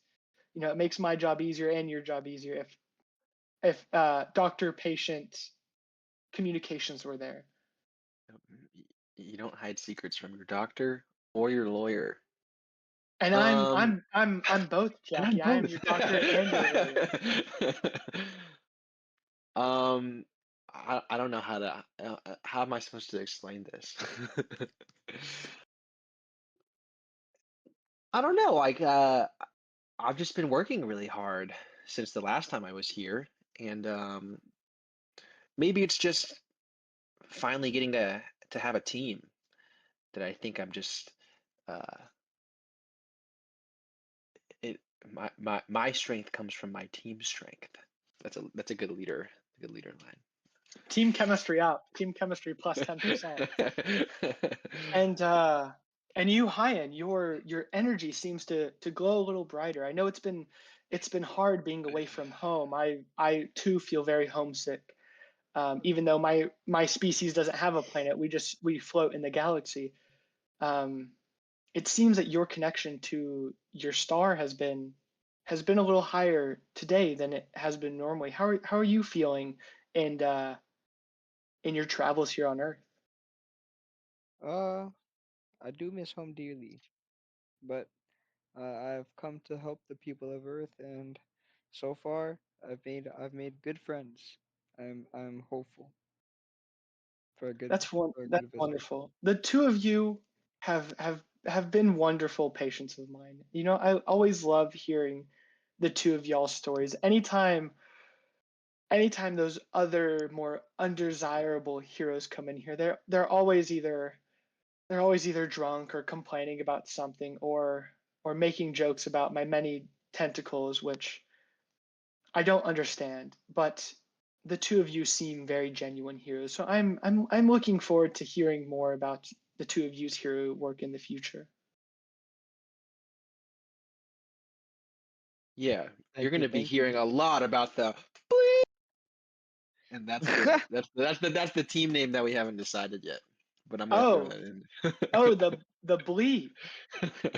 it makes my job easier and your job easier if doctor patient communications were there." You don't hide secrets from your doctor or your lawyer. And I'm both, And I'm Jackie. I am both. your doctor and your lawyer. I don't know how am I supposed to explain this? I don't know. I've just been working really hard since the last time I was here, and maybe it's just finally getting to to have a team that I think I'm just it my strength comes from my team strength. That's a good leader line. Team chemistry up. Team chemistry plus 10%. And you, Hayyan, your energy seems to glow a little brighter. I know it's been hard being away from home. I too feel very homesick. Even though my species doesn't have a planet, we float in the galaxy. It seems that your connection to your star has been a little higher today than it has been normally. How are you feeling in your travels here on Earth? I do miss home dearly, but I've come to help the people of Earth, and so far I've made good friends. I'm hopeful for a good That's visit. wonderful. The two of you have been wonderful patients of mine. You know, I always love hearing the two of y'all's stories. Anytime those other more undesirable heroes come in here, they're always either drunk or complaining about something or making jokes about my many tentacles, which I don't understand. But the two of you seem very genuine heroes, so I'm looking forward to hearing more about the two of you's hero work in the future. Yeah, you're Thank going you, to be thank you. hearing a lot about the and that's the team name that we haven't decided yet. But I'm gonna throw Oh, that in. the bleep.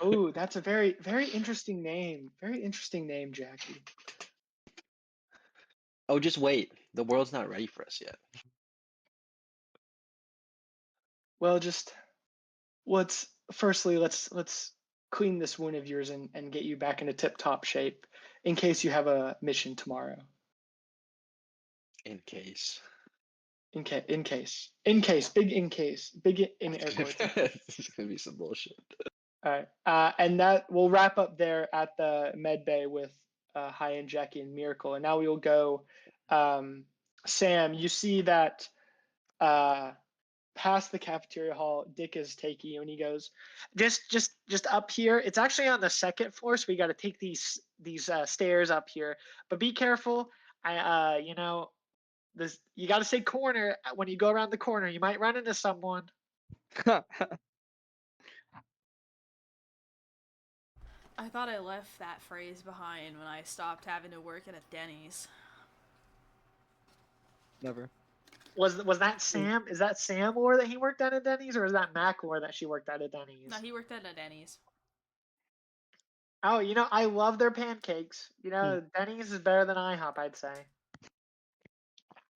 Oh, that's a very interesting name. Very interesting name, Jackie. Oh, just wait. The world's not ready for us yet. Well, just let's clean this wound of yours and get you back into tip-top shape in case you have a mission tomorrow. In case. Big in case, big in air quotes. It's gonna be some bullshit. All right, and that we'll wrap up there at the med bay with Hayyan, Jackie, and Miracle. And now we will go. Sam, you see that past the cafeteria hall, Dick is taking you, and he goes, just up here. It's actually on the second floor, so we got to take these stairs up here. But be careful. You know, this you got to say corner when you go around the corner. You might run into someone. I thought I left that phrase behind when I stopped having to work at a Denny's. Never. Was that Sam? Is that Sam lore that he worked at a Denny's, or is that Mack lore that she worked at a Denny's? No, he worked at a Denny's. Oh, you know, I love their pancakes. You know, Denny's is better than IHOP, I'd say.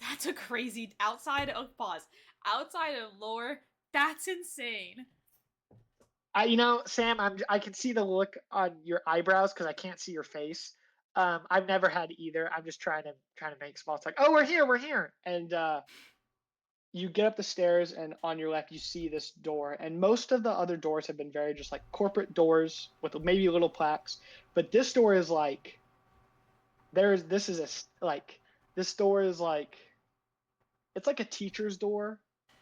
That's a crazy outside of lore. That's insane. You know, Sam, I can see the look on your eyebrows because I can't see your face. I've never had either. I'm just trying to make small talk. Oh, we're here, and you get up the stairs, and on your left you see this door. And most of the other doors have been very just like corporate doors with maybe little plaques, but this door is like this door is like it's like a teacher's door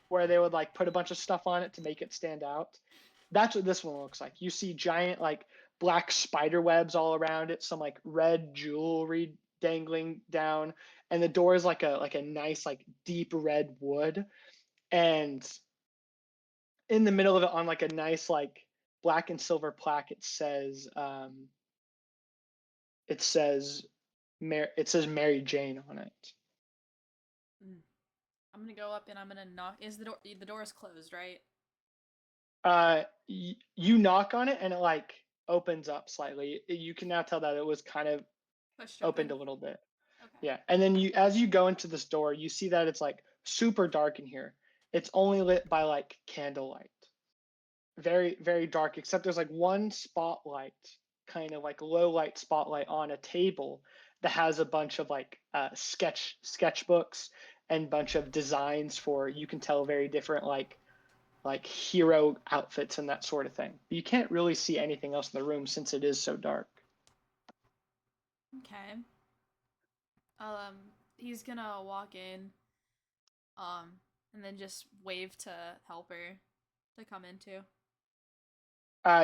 where they would like put a bunch of stuff on it to make it stand out. That's what this one looks like. You see giant like black spider webs all around it, some like red jewelry dangling down, and the door is like a nice like deep red wood. And in the middle of it on like a nice like black and silver plaque it says it says Mary Jane on it. I'm gonna go up and I'm gonna knock. Is the door is closed, right? You knock on it and it like opens up slightly. You can now tell that it was kind of Pushed opened open. a little bit. Okay. Yeah, and then as you go into this door, you see that it's like super dark in here. It's only lit by like candlelight. Very, very dark, except there's like one spotlight, kind of like low light spotlight on a table that has a bunch of like sketchbooks and bunch of designs for, you can tell, very different like hero outfits and that sort of thing. You can't really see anything else in the room since it is so dark. Okay. He's gonna walk in. and then just wave to Helper to come in too.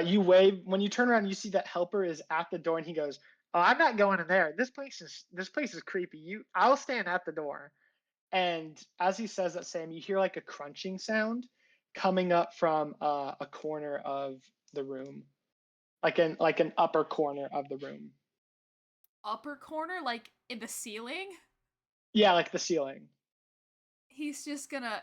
You wave when you turn around. You see that Helper is at the door, and he goes, Oh, I'm not going in there. This place is creepy. I'll stand at the door. and as he says that, Sam, you hear like a crunching sound coming up from a corner of the room, like an upper corner of the room. Upper corner, like in the ceiling. Yeah, like the ceiling. He's just gonna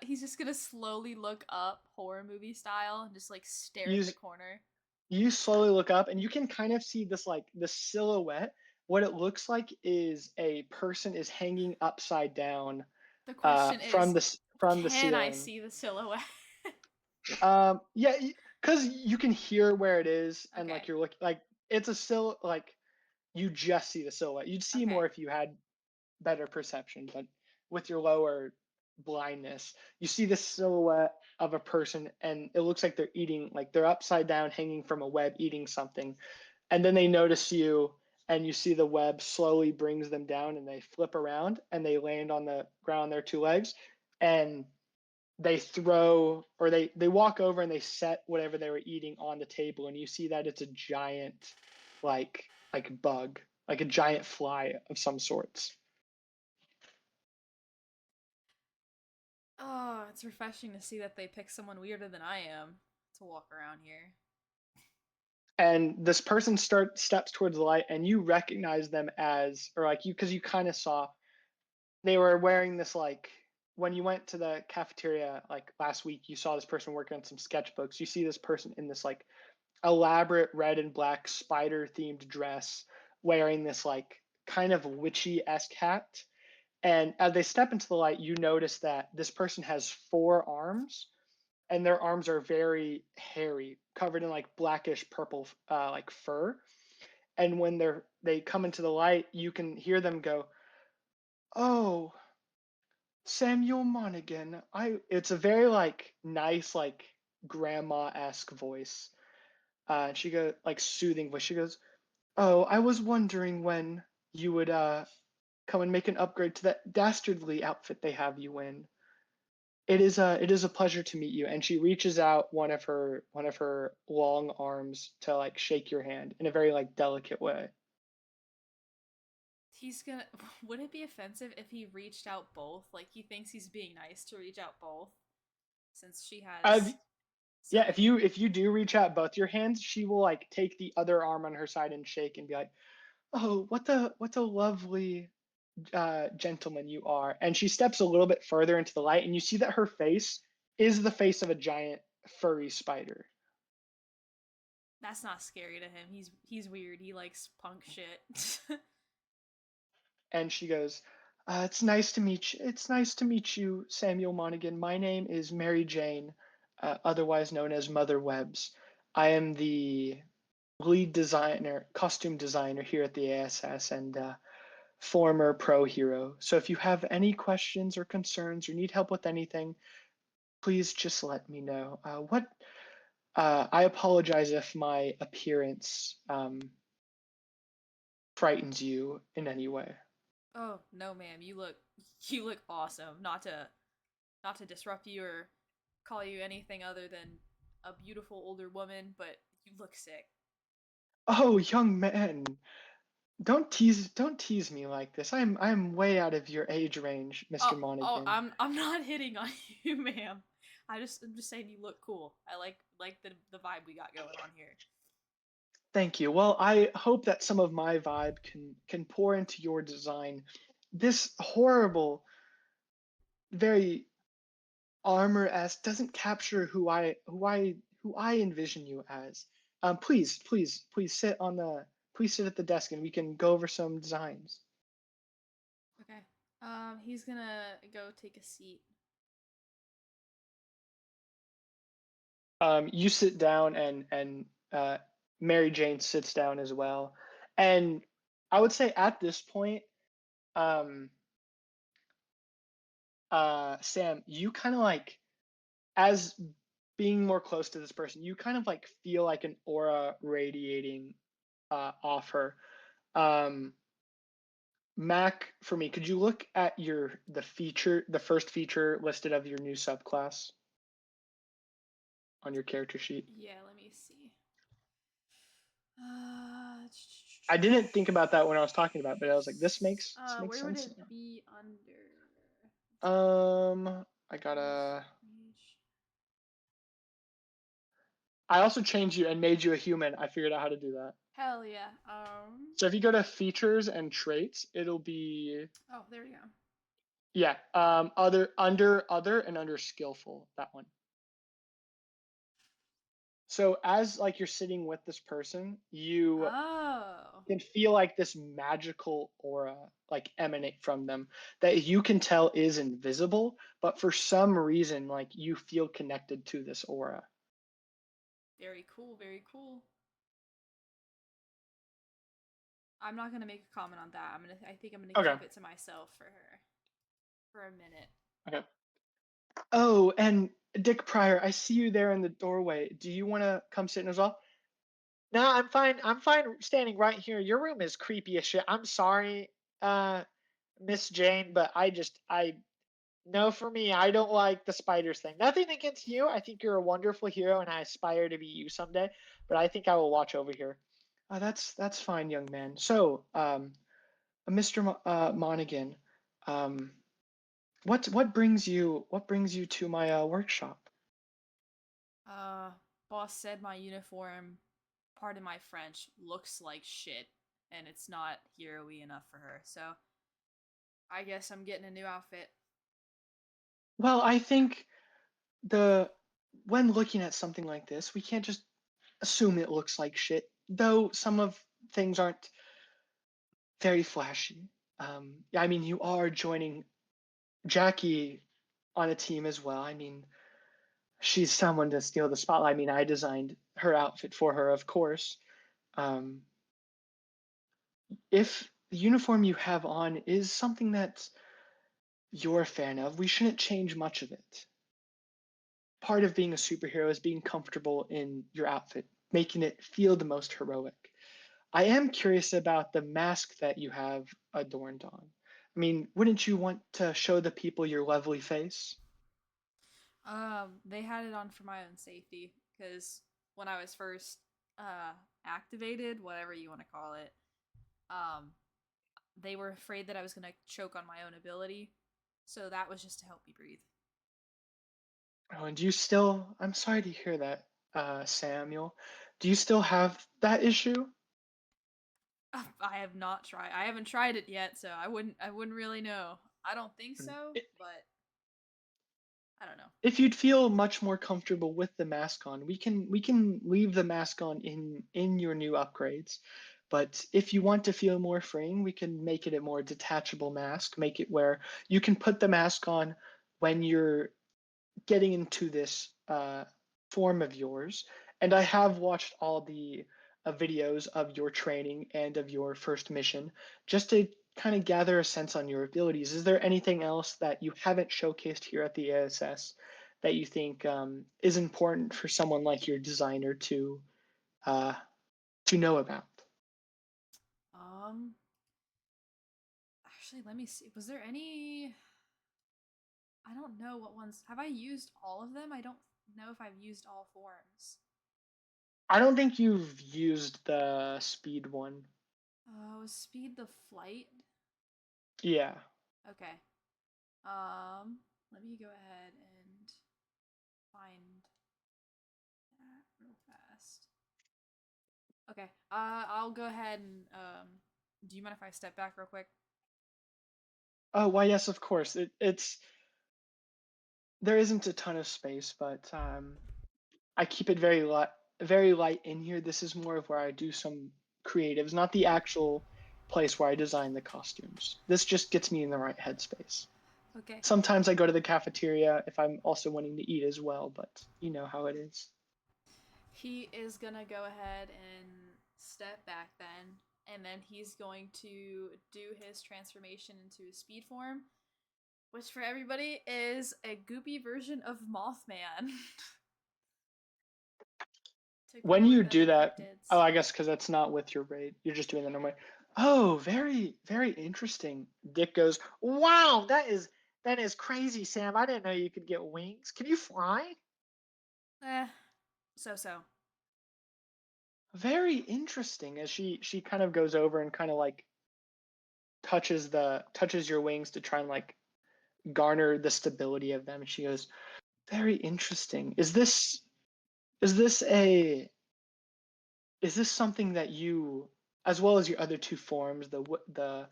slowly look up, horror movie style, and just like stare You at the corner. you slowly look up, and you can kind of see this silhouette. What it looks like is a person is hanging upside down The question from is, the can I ceiling. see the silhouette? Yeah, because you can hear where it is, and Okay. like you're looking, like it's a like you just see the silhouette. You'd see more Okay. if you had better perception, but with your lower blindness, you see the silhouette of a person, and it looks like they're eating, like they're upside down, hanging from a web, eating something, and then they notice you. And you see the web slowly brings them down, and they flip around and they land on the ground on their two legs, and they throw, or they walk over and they set whatever they were eating on the table, and you see that it's a giant like bug, like a giant fly of some sorts. Oh, it's refreshing to see that they pick someone weirder than I am to walk around here. And this person steps towards the light, and you recognize them as, or like you, because you kind of saw they were wearing this, like when you went to the cafeteria like last week, you saw this person working on some sketchbooks. You see this person in this like elaborate red and black spider themed dress, wearing this like kind of witchy-esque hat. And as they step into the light, you notice that this person has 4 arms, and their arms are very hairy, covered in like blackish purple like fur. And when they come into the light, you can hear them go, "Oh, Samuel Monaghan." It's a very like nice, like grandma-esque voice. And she goes, like soothing voice. She goes, "Oh, I was wondering when you would come and make an upgrade to that dastardly outfit they have you in. It is a pleasure to meet you." And she reaches out one of her long arms to like shake your hand in a very like delicate way. He's gonna. Would it be offensive if he reached out both? Like he thinks he's being nice to reach out both, since she Uh, has so yeah, many. if you do reach out both your hands, she will like take the other arm on her side and shake and be like, "Oh, what a lovely gentleman you are." And she steps a little bit further into the light, and you see that her face is the face of a giant furry spider. That's not scary to him. He's weird. He likes punk shit. And she goes, "It's nice to meet you. It's nice to meet you, Samuel Monaghan. My name is Mary Jane, otherwise known as Mother Webbs. I am the lead designer, costume designer here at the ASS, and former pro hero. So if you have any questions or concerns or need help with anything, please just let me know. I apologize if my appearance frightens you in any way." Oh no, ma'am. You look awesome. Not to disrupt you or call you anything other than a beautiful older woman, but you look sick. "Oh, young man, don't tease me like this. I'm way out of your age range, Mr. Oh, Monaghan." I'm not hitting on you, ma'am. I'm just saying you look cool. I like the vibe we got going on here. Thank you. Well, I hope that some of my vibe can pour into your design. This horrible, very armor-esque doesn't capture who I envision you as. Please please sit at the desk, and we can go over some designs. Okay. He's gonna go take a seat. You sit down, and Mary Jane sits down as well. And I would say at this point, um, Sam, you kind of like, as being more close to this person, you kind of like feel like an aura radiating off her. Um, Mac, for me, could you look at the first feature listed of your new subclass on your character sheet? Yeah, let me see. I didn't think about that when I was talking about it, but I was like, this makes Where would sense. it be under? I gotta. Mage. I also changed you and made you a human. I figured out how to do that. Hell yeah. So if you go to features and traits, it'll be Oh, there we go. yeah. Other and under skillful, that one. So as like you're sitting with this person, you Oh. can feel like this magical aura like emanate from them that you can tell is invisible, but for some reason like you feel connected to this aura. Very cool, very cool. I'm not gonna make a comment on that. I think I'm gonna keep it to myself for her. For a minute. Okay. Oh, and Dick Pryor, I see you there in the doorway. Do you want to come sit in as well? No, I'm fine. I'm fine standing right here. Your room is creepy as shit. I'm sorry, Miss Jane, but I no, for me, I don't like the spiders thing. Nothing against you. I think you're a wonderful hero, and I aspire to be you someday. But I think I will watch over here. That's fine, young man. So, Mr. Monaghan, what brings you to my workshop? Boss said my uniform, pardon my French, looks like shit, and it's not hero-y enough for her. So, I guess I'm getting a new outfit. Well, I think when looking at something like this, we can't just assume it looks like shit. Though some of things aren't very flashy. I mean, you are joining Jackie on a team as well. I mean, she's someone to steal the spotlight. I mean, I designed her outfit for her, of course. Um, if the uniform you have on is something that you're a fan of, we shouldn't change much of it. Part of being a superhero is being comfortable in your outfit, making it feel the most heroic. I am curious about the mask that you have adorned on. I mean, wouldn't you want to show the people your lovely face? They had it on for my own safety, because when I was first activated, whatever you want to call it, um, they were afraid that I was gonna choke on my own ability, so that was just to help me breathe. Oh, and do you still, I'm sorry to hear that, Samuel. Do you still have that issue? I have not tried. I haven't tried it yet, so I wouldn't really know. I don't think so, but I don't know. If you'd feel much more comfortable with the mask on, we can leave the mask on in your new upgrades. But if you want to feel more freeing, we can make it a more detachable mask, make it where you can put the mask on when you're getting into this form of yours. And I have watched all the videos of your training and of your first mission just to kind of gather a sense on your abilities. Is there anything else that you haven't showcased here at the ASS that you think is important for someone like your designer uh, to know about? Um, Actually, let me see. Was there any? I don't know what ones. Have I used all of them? I don't know if I've used all forms. I don't think you've used the speed one. Was speed the flight? Yeah. Okay. Let me go ahead and find that real fast. Okay. I'll go ahead and do you mind if I step back real quick? Oh, why, yes, of course. It's there isn't a ton of space, but I keep it very light in here. This is more of where I do some creatives, not the actual place where I design the costumes. This just gets me in the right headspace. Okay. Sometimes I go to the cafeteria if I'm also wanting to eat as well, but you know how it is. He is gonna go ahead and step back then, and then he's going to do his transformation into a speed form, which for everybody is a goopy version of Mothman. To When go you with do other that, cryptids. oh, I guess because that's not with your raid. You're just doing that normally. Oh, very, very interesting. Dick goes, Wow, that is crazy, Sam. I didn't know you could get wings. Can you fly? Eh, so. very interesting, as she kind of goes over and kind of like touches your wings to try and like garner the stability of them. And she goes, very interesting. Is this a is this something that you, as well as your other two forms, the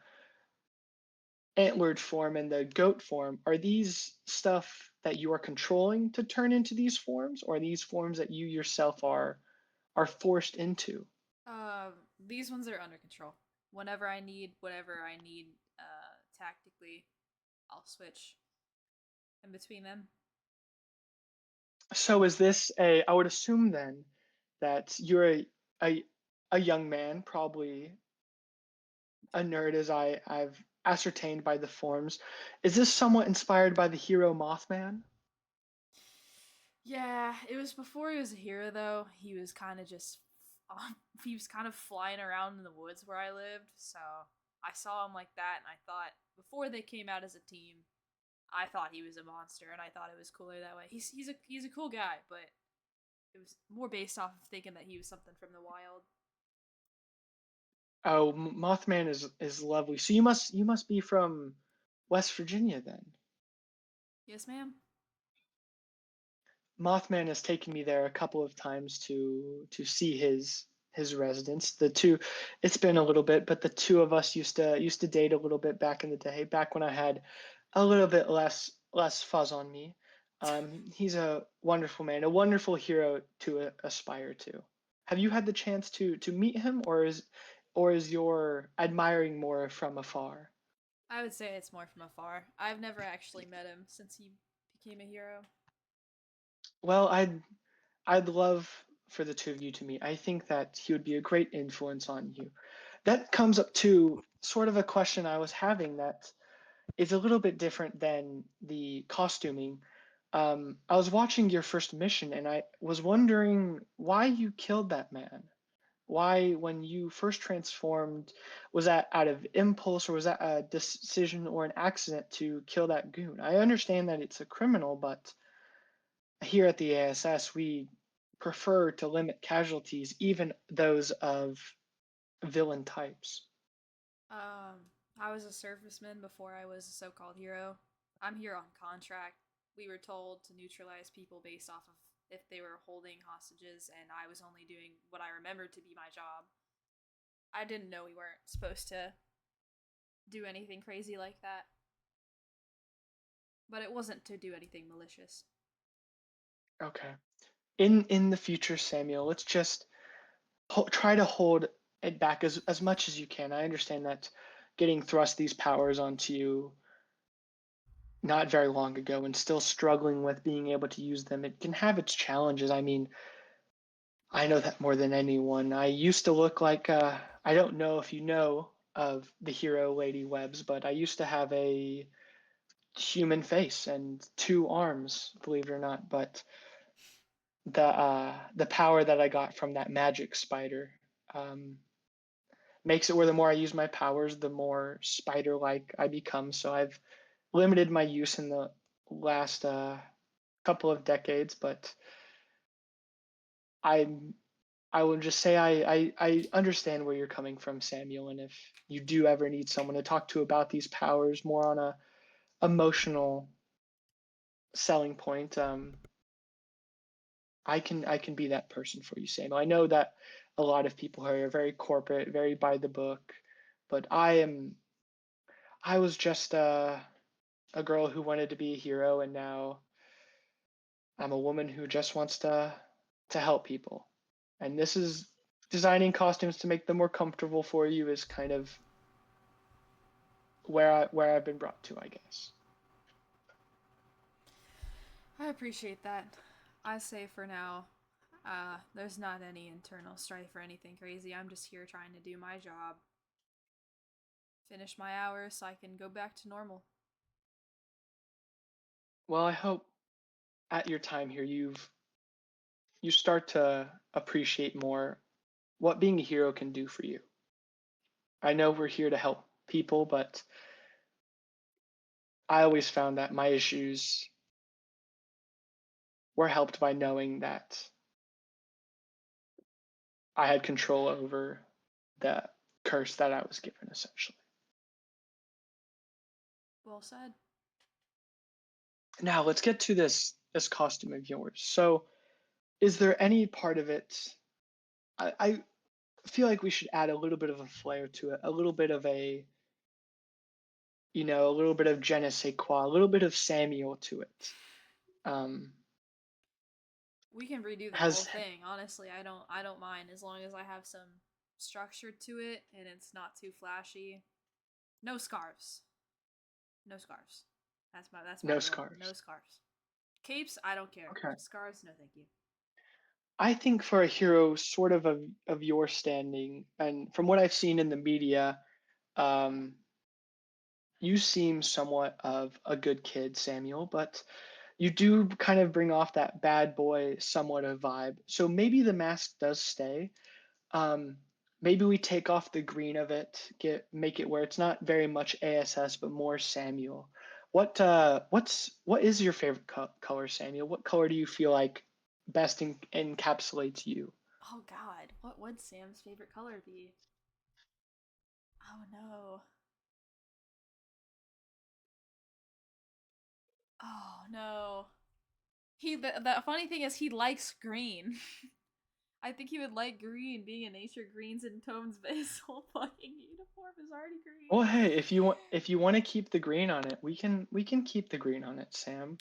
antlered form and the goat form, are these stuff that you are controlling to turn into these forms, or are these forms that you yourself are forced into? These ones are under control. Whenever I need whatever I need, tactically, I'll switch in between them. So is this a? I would assume then that you're a, a young man, probably a nerd, as I've ascertained by the forms. Is this somewhat inspired by the hero Mothman? Yeah, it was before he was a hero though. He was kind of just he was kind of flying around in the woods where I lived, so I saw him like that and I thought before they came out as a team, I thought he was a monster and I thought it was cooler that way. He's a cool guy, but it was more based off of thinking that he was something from the wild. Oh, Mothman is lovely. So you must be from West Virginia then. Yes, ma'am. Mothman has taken me there a couple of times to see his residence. The two, it's been a little bit, but the two of us used to date a little bit back in the day, back when I had a little bit less fuzz on me. He's a wonderful man, a wonderful hero to aspire to. Have you had the chance to meet him, or is your admiring more from afar? I would say it's more from afar. I've never actually met him since he became a hero. Well, I'd love for the two of you to meet. I think that he would be a great influence on you. That comes up to sort of a question I was having that is a little bit different than the costuming. I was watching your first mission and I was wondering why you killed that man. Why, when you first transformed, was that out of impulse or was that a decision or an accident to kill that goon? I understand that it's a criminal, but here at the ASS, we prefer to limit casualties, even those of villain types. Um, I was a surfaceman before I was a so-called hero. I'm here on contract. We were told to neutralize people based off of if they were holding hostages, and I was only doing what I remembered to be my job. I didn't know we weren't supposed to do anything crazy like that, but it wasn't to do anything malicious. Okay. In the future, Samuel, let's just try to hold it back as much as you can. I understand that getting thrust these powers onto you not very long ago and still struggling with being able to use them, it can have its challenges. I mean, I know that more than anyone. I used to look like I don't know if you know of the hero Lady Webs, but I used to have a human face and two arms, believe it or not. But the power that I got from that magic spider um, makes it where the more I use my powers, the more spider-like I become. So I've limited my use in the last couple of decades, but I I will just say I understand where you're coming from, Samuel, and if you do ever need someone to talk to about these powers more on a emotional selling point, I can be that person for you, Samuel. I know that a lot of people are very corporate, very by the book, but I was just a girl who wanted to be a hero, and now I'm a woman who just wants to help people. And this is designing costumes to make them more comfortable for you is kind of where I've been brought to, I guess. I appreciate that. I say for now, there's not any internal strife or anything crazy. I'm just here trying to do my job, finish my hours so I can go back to normal. Well, I hope at your time here you start to appreciate more what being a hero can do for you. I know we're here to help people, but I always found that my issues were helped by knowing that I had control over the curse that I was given, essentially. Well said. Now let's get to this costume of yours. So, is there any part of it? I feel like we should add a little bit of a flair to it, a little bit of a a little bit of je ne sais quoi, a little bit of Samuel to it. We can redo the Has whole thing. Honestly, I don't mind as long as I have some structure to it and it's not too flashy. No scarves. No scarves. That's my no rule. scarves. No scarves. Capes, I don't care. Okay. Scarves, no thank you. I think for a hero sort of your standing, and from what I've seen in the media, you seem somewhat of a good kid, Samuel, but you do kind of bring off that bad boy somewhat of vibe. So maybe the mask does stay. Um, Maybe we take off the green of it, make it where it's not very much ASS, but more Samuel. What is your favorite color, Samuel? What color do you feel like best encapsulates you? Oh god, what would Sam's favorite color be? Oh no. Oh no. The funny thing is he likes green. I think he would like green, being a nature greens and tones, but his whole fucking uniform is already green. Well, hey, if you want to keep the green on it, we can keep the green on it, Sam.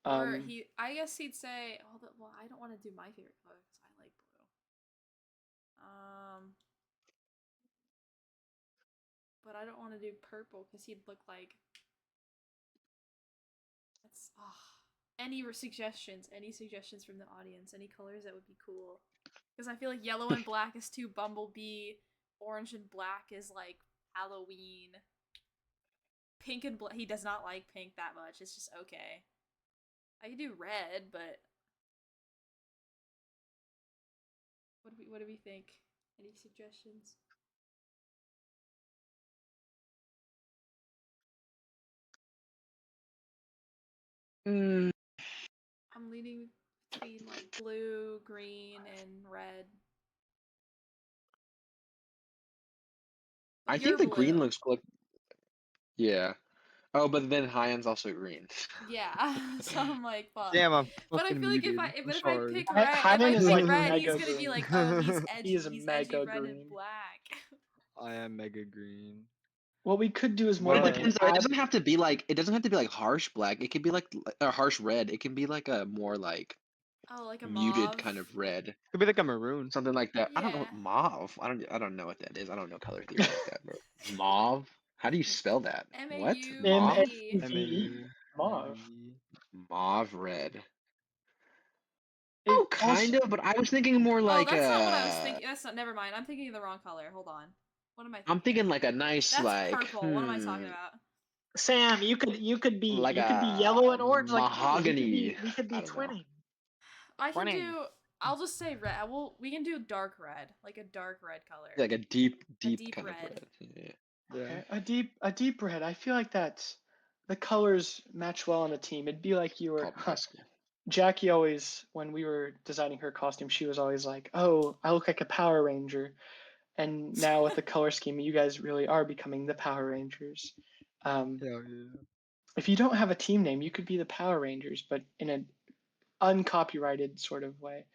Or I guess he'd say, well, I don't want to do my favorite color because I like blue. But I don't want to do purple because he'd look like. That's Any suggestions? Any suggestions from the audience? Any colors that would be cool? Because I feel like yellow and black is too Bumblebee. Orange and black is like Halloween. Pink and black. He does not like pink that much. It's just okay. I could do red, but what do we think? Any suggestions? Mm, I'm leaning between like blue, green, and red. But I you're think the green blue. looks like yeah. Oh, but then Hayyan's also green. Yeah. So I'm like, fuck. Damn, I'm But I fucking feel like muted. I'm if I sorry. pick red, if I Hayyan is pick like red, he's mega gonna be green. like, oh, he's He edgy. is He's edgy mega red and green. black. I am mega green. What we could do is more But it like But an depends though. It add. doesn't have to be like harsh black. It could be like a harsh red. It can be like a more like Oh, like a muted mauve. kind of red. could be like a maroon. Something like that. I don't know Yeah. mauve. I don't know what that is. I don't know color theory like that, bro. Mauve? How do you spell that? What? Mauve? MAUVE. MAUV. Mauve. Mauve red. It Oh, kind also of, but I was thinking more Oh, like that's not what I was thinking. That's not. Never mind. I'm thinking of the wrong color. Hold on. What am I I'm thinking thinking of? like a nice That's like purple. What am I talking about? Sam, like you could be yellow a and orange like me. mahogany. We could be I don't know. twinning. I can Twinning. do. I'll just say red. We can do dark red, like a dark red color. Like a deep deep kind of red. red. Yeah. Yeah. okay, a deep red. I feel like that's the colors match well on a team. It'd be like you were. Called high school. Jackie always, when we were designing her costume, she was always like, "Oh, I look like a Power Ranger." And now with the color scheme, you guys really are becoming the Power Rangers. Hell yeah. If you don't have a team name, you could be the Power Rangers, but in an uncopyrighted sort of way.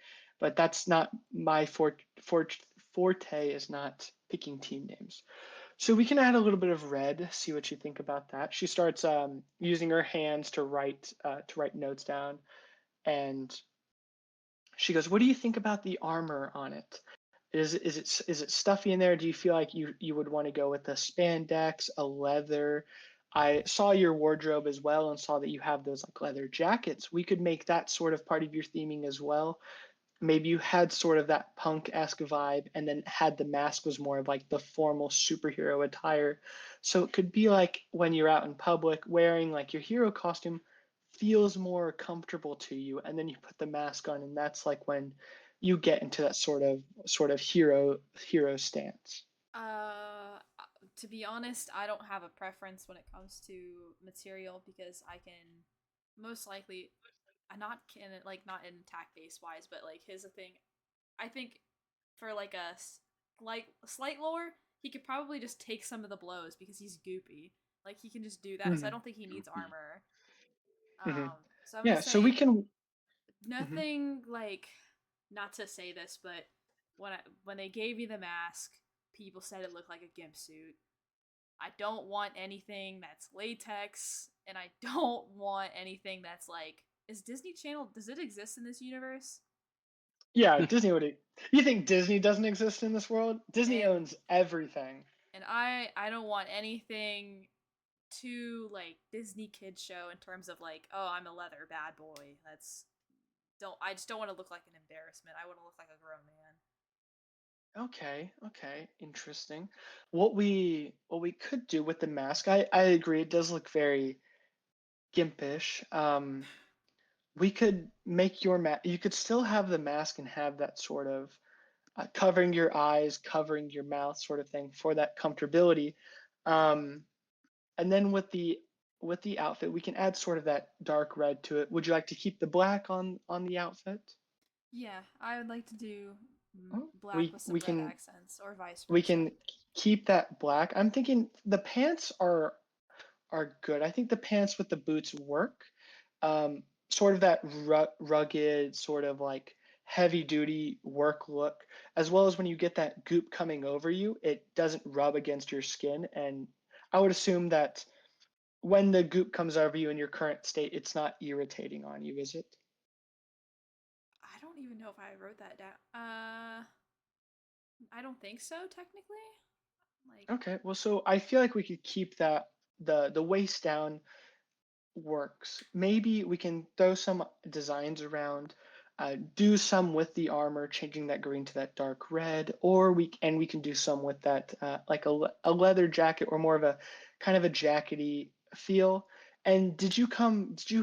But that's not my forte is not picking team names. So we can add a little bit of red. See what you think about that. She starts using her hands to write notes down, and she goes, "What do you think about the armor on it? Is it stuffy in there? Do you feel like you would want to go with a spandex, a leather? I saw your wardrobe as well and saw that you have those like leather jackets. We could make that sort of part of your theming as well. Maybe you had sort of that punk-esque vibe and then had the mask was more of like the formal superhero attire. So it could be like when you're out in public wearing like your hero costume feels more comfortable to you, and then you put the mask on and that's like when you get into that sort of hero stance. To be honest, I don't have a preference when it comes to material because I can most likely, not can like not in attack base wise, but like here's the thing. I think for like a slight lower, he could probably just take some of the blows because he's goopy. Like he can just do that, so I Mhm, don't think he needs Goopy. armor. mhm. So I'm gonna Yeah, so we say can. Mhm. nothing like, not to say this, but when they gave me the mask, people said it looked like a gimp suit. I don't want anything that's latex, and I don't want anything that's like. Is Disney Channel? Does it exist in this universe? Yeah, Disney would. You think Disney doesn't exist in this world? Disney And owns everything. I don't want anything too like Disney kids show in terms of like, oh, I'm a leather bad boy. I just don't want to look like an embarrassment. I want to look like a grown man. Okay, okay, interesting. What we could do with the mask, I agree, it does look very gimpish. We could make your mask. You could still have the mask and have that sort of covering your eyes, covering your mouth, sort of thing for that comfortability. Um, and then with the outfit, we can add sort of that dark red to it. Would you like to keep the black on the outfit? Yeah, I would like to do Oh, black we with some we red can accents or vice we versa. can keep that black. I'm thinking the pants are good. I think the pants with the boots work. Sort of that rugged, sort of like heavy duty work look, as well as when you get that goop coming over you, it doesn't rub against your skin. And I would assume that when the goop comes over you in your current state, it's not irritating on you, is it? I don't even know if I wrote that down. I don't think so technically. Like, Okay, well, so I feel like we could keep that the waist down works. Maybe we can throw some designs around, do some with the armor, changing that green to that dark red, or we can do some with that like a leather jacket or more of a kind of a jackety feel. And did you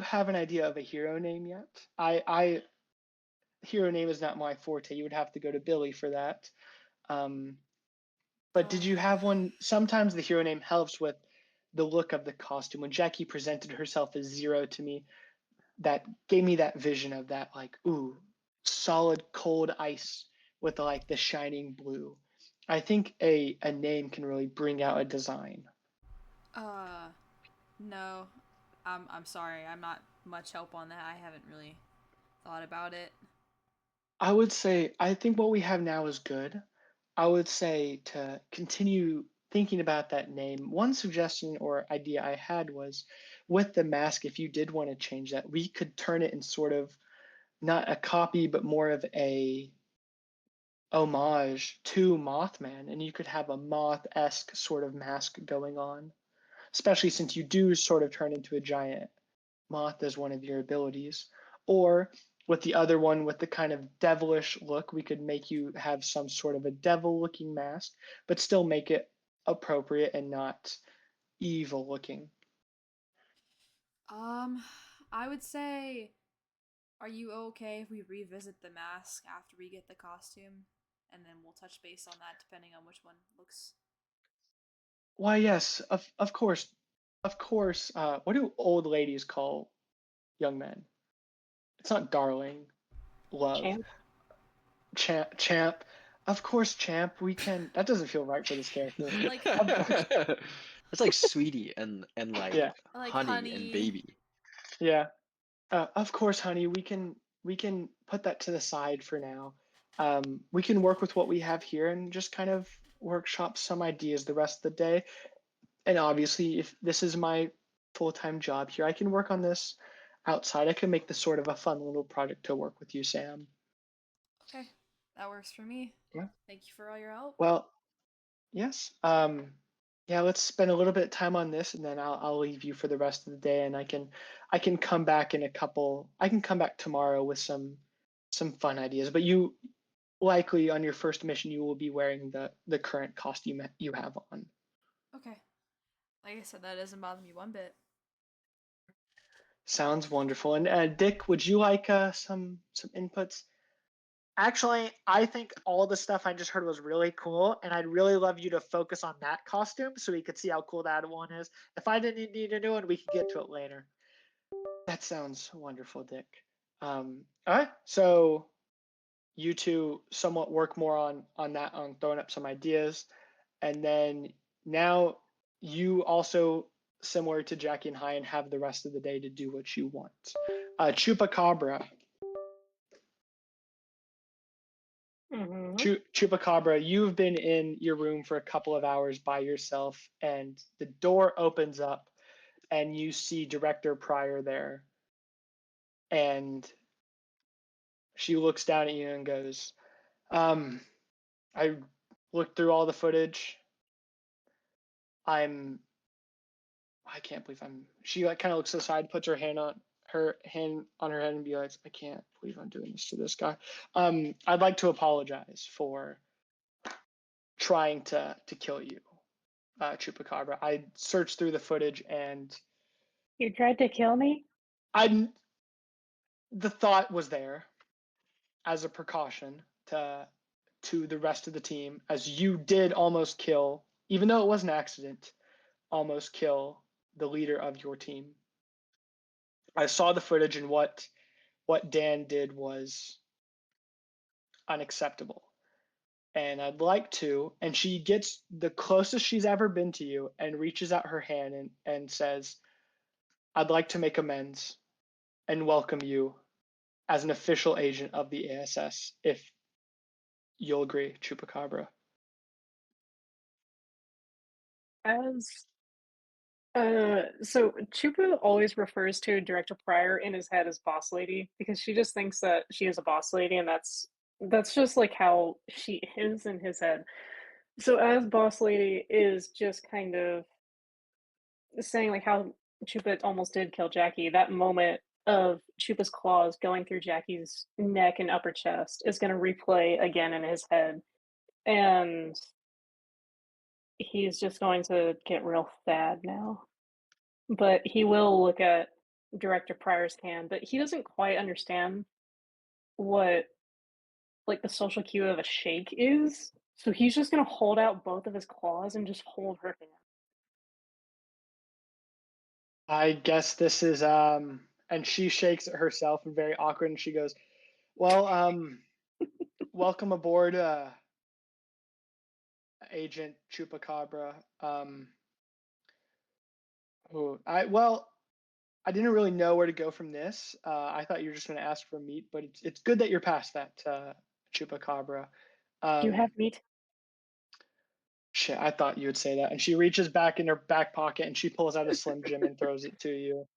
have an idea of a hero name yet? I hero name is not my forte. You would have to go to Billy for that. Um, but did you uh, have one? Sometimes the hero name helps with the look of the costume. When Jackie presented herself as Zero to me, that gave me that vision of that like, ooh, solid cold ice with like the shining blue. I think a name can really bring out a design. uh, no, I'm sorry. I'm not much help on that. I haven't really thought about it. I would say I think what we have now is good. I would say to continue thinking about that name. One suggestion or idea I had was with the mask, if you did want to change that, we could turn it in sort of not a copy, but more of a homage to Mothman, and you could have a moth-esque sort of mask going on, especially since you do sort of turn into a giant moth as one of your abilities. Or with the other one, with the kind of devilish look, we could make you have some sort of a devil looking mask, but still make it appropriate and not evil looking. Um, I would say, are you okay if we revisit the mask after we get the costume, and then we'll touch base on that depending on which one looks. Why, yes, of course. Of course. What do old ladies call young men? It's not darling, love. Champ. Champ. Of course, champ. We can. That doesn't feel right for this character. Like, Of course. It's like sweetie and like Yeah. like honey and honey. baby. Yeah. Of course, honey. We can put that to the side for now. We can work with what we have here and just kind of workshop some ideas the rest of the day. And obviously, if this is my full-time job here, I can work on this outside. I can make this sort of a fun little project to work with you, Sam. Okay, that works for me. Yeah. Thank you for all your help. Well, yes. Yeah, let's spend a little bit of time on this, and then I'll leave you for the rest of the day, and I can come back in a couple. I can come back tomorrow with some fun ideas. But you likely on your first mission, you will be wearing the current costume you have on. Okay, like I said, that doesn't bother me one bit. Sounds wonderful. And Dick, would you like some inputs? Actually, I think all the stuff I just heard was really cool, and I'd really love you to focus on that costume so we could see how cool that one is. If I didn't need a new one, we could get to it later. That sounds wonderful, Dick. All right, so you two somewhat work more on that, on throwing up some ideas, and then now you also, similar to Jackie and Hayyan, have the rest of the day to do what you want. Chupacabra. Chupacabra, you've been in your room for a couple of hours by yourself, and the door opens up, and you see Director Pryor there, and she looks down at you and goes, I looked through all the footage. I can't believe she like kind of looks aside, puts her hand on her head and be like, I can't believe I'm doing this to this guy. I'd like to apologize for trying to kill you, Chupacabra. I searched through the footage and You tried to kill me? the thought was there as a precaution to the rest of the team, as you did almost kill, even though it was an accident, almost kill the leader of your team. I saw the footage, and what Dan did was unacceptable. And I'd like to, and she gets the closest she's ever been to you and reaches out her hand and says, I'd like to make amends and welcome you as an official agent of the ASS, if you'll agree, Chupacabra. So Chupa always refers to Director Pryor in his head as boss lady because she just thinks that she is a boss lady, and that's just like how she is in his head. So as boss lady is just kind of saying like how Chupa almost did kill Jackie. That moment of Chupa's claws going through Jackie's neck and upper chest is going to replay again in his head, and he's just going to get real sad now. But he will look at Director Pryor's hand, but he doesn't quite understand what like the social cue of a shake is. So he's just gonna hold out both of his claws and just hold her hand. I guess this is and she shakes it herself and very awkward, and she goes, well, welcome aboard, Agent Chupacabra. I didn't really know where to go from this. I thought you were just going to ask for meat, but it's good that you're past that, Chupacabra. Do you have meat? Shit, I thought you would say that. And she reaches back in her back pocket and she pulls out a Slim Jim and throws it to you.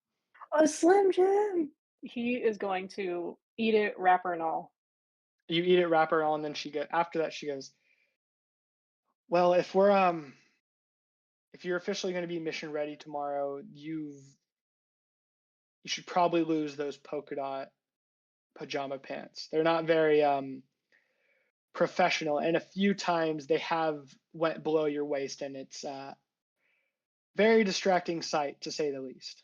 A Slim Jim! He is going to eat it, wrapper and all. You eat it, wrapper and all, and then after that she goes, well, if you're officially going to be mission ready tomorrow, you should probably lose those polka dot pajama pants. They're not very professional, and a few times they have went below your waist, and it's very distracting sight, to say the least.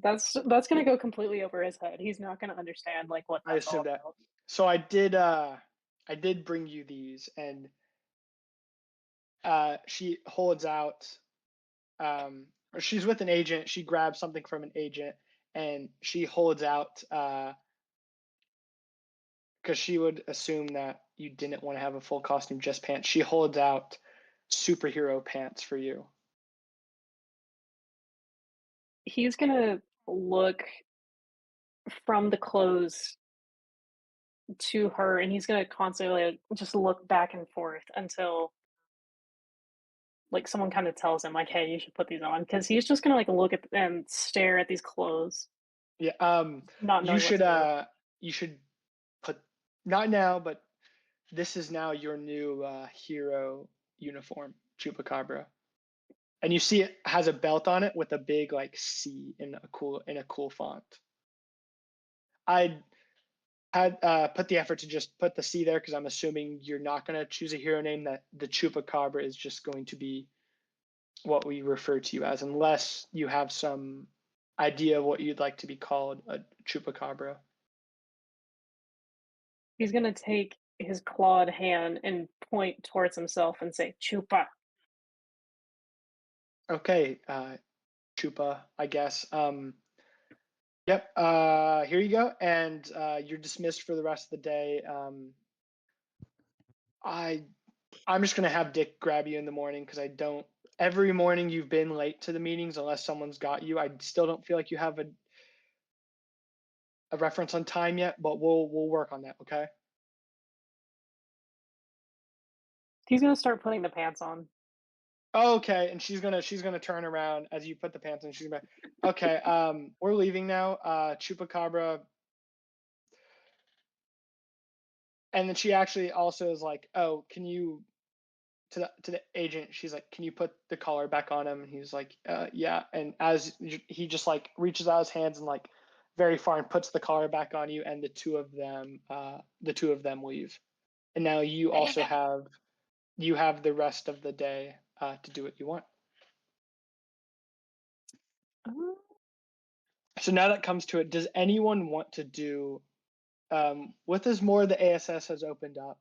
That's gonna go completely over his head. He's not gonna understand like what I that's all assume that. about. So I did bring you these, and she holds out. She's with an agent. She grabs something from an agent, and she holds out because she would assume that you didn't want to have a full costume, just pants. She holds out superhero pants for you. He's gonna look from the clothes to her, and he's gonna constantly like, just look back and forth until like someone kind of tells him like, hey, you should put these on, because he's just gonna like look at and stare at these clothes. Yeah. Not knowing what to do. You should put, not now, but this is now your new hero uniform, Chupacabra. And you see it has a belt on it with a big like C in a cool font. I had put the effort to just put the C there because I'm assuming you're not going to choose a hero name, that the Chupacabra is just going to be what we refer to you as, unless you have some idea of what you'd like to be called a chupacabra? He's gonna take his clawed hand and point towards himself and say, "Chupa." Okay, Chupa, I guess. Yep. Here you go, and you're dismissed for the rest of the day. I'm just gonna have Dick grab you in the morning because I don't. Every morning you've been late to the meetings unless someone's got you. I still don't feel like you have a reference on time yet, but we'll work on that. Okay. He's gonna start putting the pants on. Okay, and she's gonna turn around as you put the pants on. She's gonna be, okay. We're leaving now. Chupacabra, and then she actually also is like, oh, can you to the agent? She's like, can you put the collar back on him? And he's like, yeah. And as he just like reaches out his hands and like very far and puts the collar back on you, and the two of them leave. And now you also have the rest of the day to do what you want. So now that comes to it, does anyone want to do, with as more of the ASS has opened up,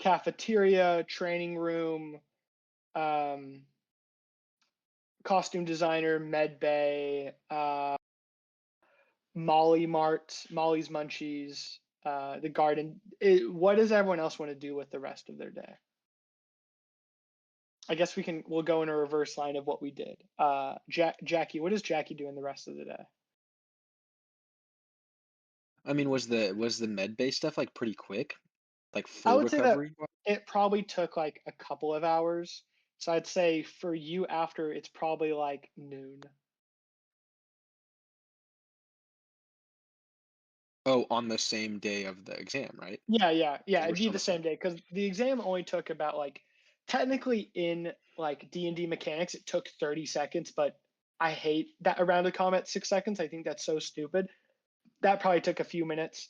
cafeteria, training room, costume designer, med bay, Molly Mart, Molly's Munchies, the garden. What does everyone else want to do with the rest of their day? I guess we'll go in a reverse line of what we did. Jackie, what does Jackie do in the rest of the day? I mean, was the med bay stuff like pretty quick, like I full would say that recovery? it probably took like a couple of hours. So I'd say for you after it's probably like noon. Oh, on the same day of the exam, right? Yeah. 'Cause we're It'd be still the the same. same day because the exam only took about like technically in like D&D mechanics it took 30 seconds, but I hate that a round of combat 6 seconds. I think that's so stupid. That probably took a few minutes,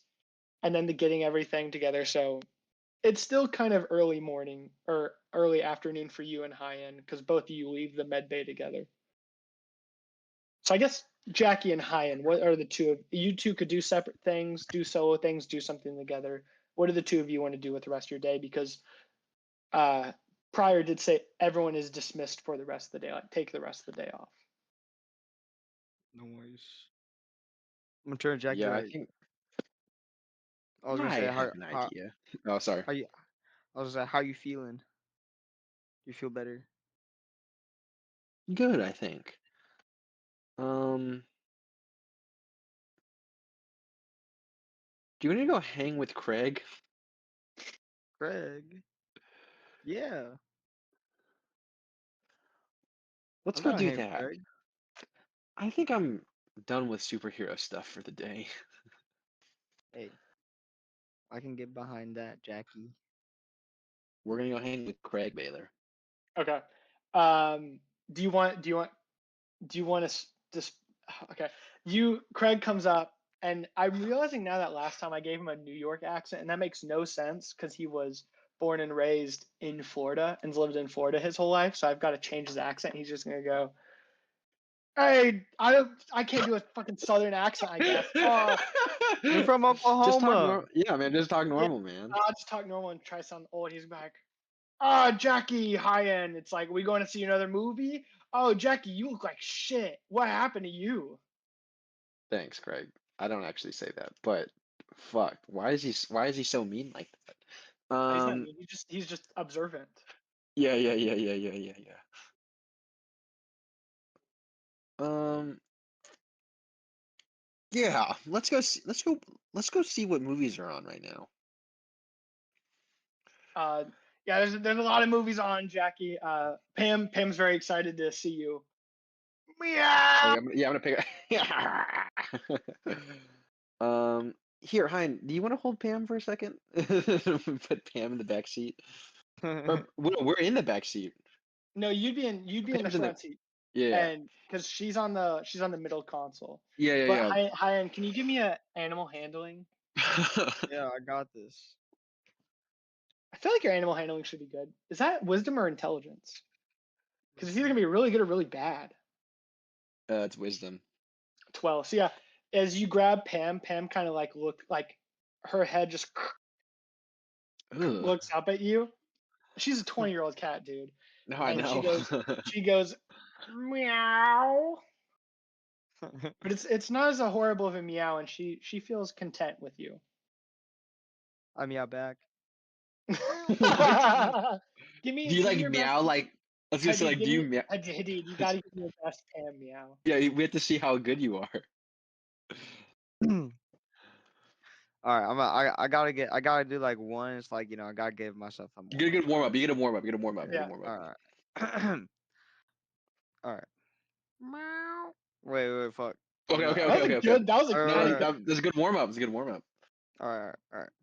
and then the getting everything together. So it's still kind of early morning or early afternoon for you and Hayyan because both of you leave the med bay together. So I guess Jackie and Hayyan, what are the two of you two could do separate things, do solo things, do something together? What do the two of you want to do with the rest of your day? Because Pryor did say everyone is dismissed for the rest of the day. Like take the rest of the day off. No worries. I'm gonna turn to Jackie Yeah, I like think I was gonna I say have an idea. Oh, sorry. how you I was gonna say how you feeling? You feel better? Good, I think. Do you want to go hang with Craig? Craig? Yeah. Let's I'm go down to do hang with that. Craig. I think I'm done with superhero stuff for the day. Hey, I can get behind that, Jackie. We're gonna go hang with Craig Baylor. Okay. Do you want to just okay? Craig comes up, and I'm realizing now that last time I gave him a New York accent, and that makes no sense because he was born and raised in Florida and's lived in Florida his whole life. So I've got to change his accent. He's just gonna go, "Hey, I can't do a fucking Southern accent, I guess." You're from Just talk Oklahoma. normal. Yeah, man. Just talk Yeah, normal, man. I'll just talk normal and try to sound old. He's back. Jackie, hi end. It's like, we going to see another movie? Oh, Jackie, you look like shit. What happened to you? Thanks, Craig. I don't actually say that, but fuck, why is he so mean like that? He's not mean. He's just observant. Yeah. Um, yeah. Let's go see what movies are on right now. Yeah, there's a lot of movies on, Jackie. Pam's very excited to see you. Oh, Meow. yeah, I'm gonna pick. Here, Hein, do you want to hold Pam for a second? Put Pam in the back seat. Or we're in the back seat. No, you'd be in the Pam's in the. front seat, Yeah. and because she's on the middle console. Yeah. But hi, can you give me a animal handling? Yeah, I got this. I feel like your animal handling should be good. Is that wisdom or intelligence? Because it's either gonna be really good or really bad. It's wisdom. 12. So yeah, as you grab Pam, Pam kind of like her head just Ugh. looks up at you. She's a 20-year-old cat, dude. No, I And know. she goes meow. But it's not as horrible of a meow, and she feels content with you. I meow back. Give me Do you like your meow best, like? I was gonna say Hadid, like, give do you me meow? Hadid, you gotta give me your best Pam meow. Yeah, we have to see how good you are. All right, I gotta do like one. It's like I gotta give myself a You get a good warm up. You get a warm up. You get a warm up. Yeah. All right. All right. Meow. Wait, fuck. Okay, okay, That was okay, a okay, good. okay. That was a All No, good. right, that's a good warm up. It's a good warm up. all right.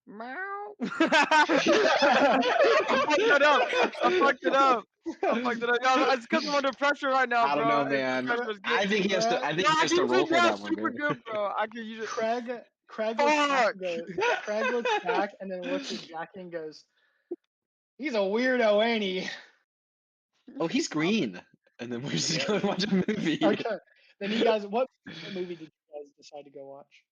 Meow. I fucked it up. Yo, it's because I'm under pressure right now, I don't bro. know, man. Pressure is I getting think me. he has to. I No, think he I has can to use roll it for now. that one. Super good, bro. I can use it. Craig looks back Fuck. and goes. Craig looks back and then looks at Jackie and goes, "He's a weirdo, ain't he?" Oh, he's green. And then we're just gonna watch a movie. Okay. Then you guys, what movie did you guys decide to go watch?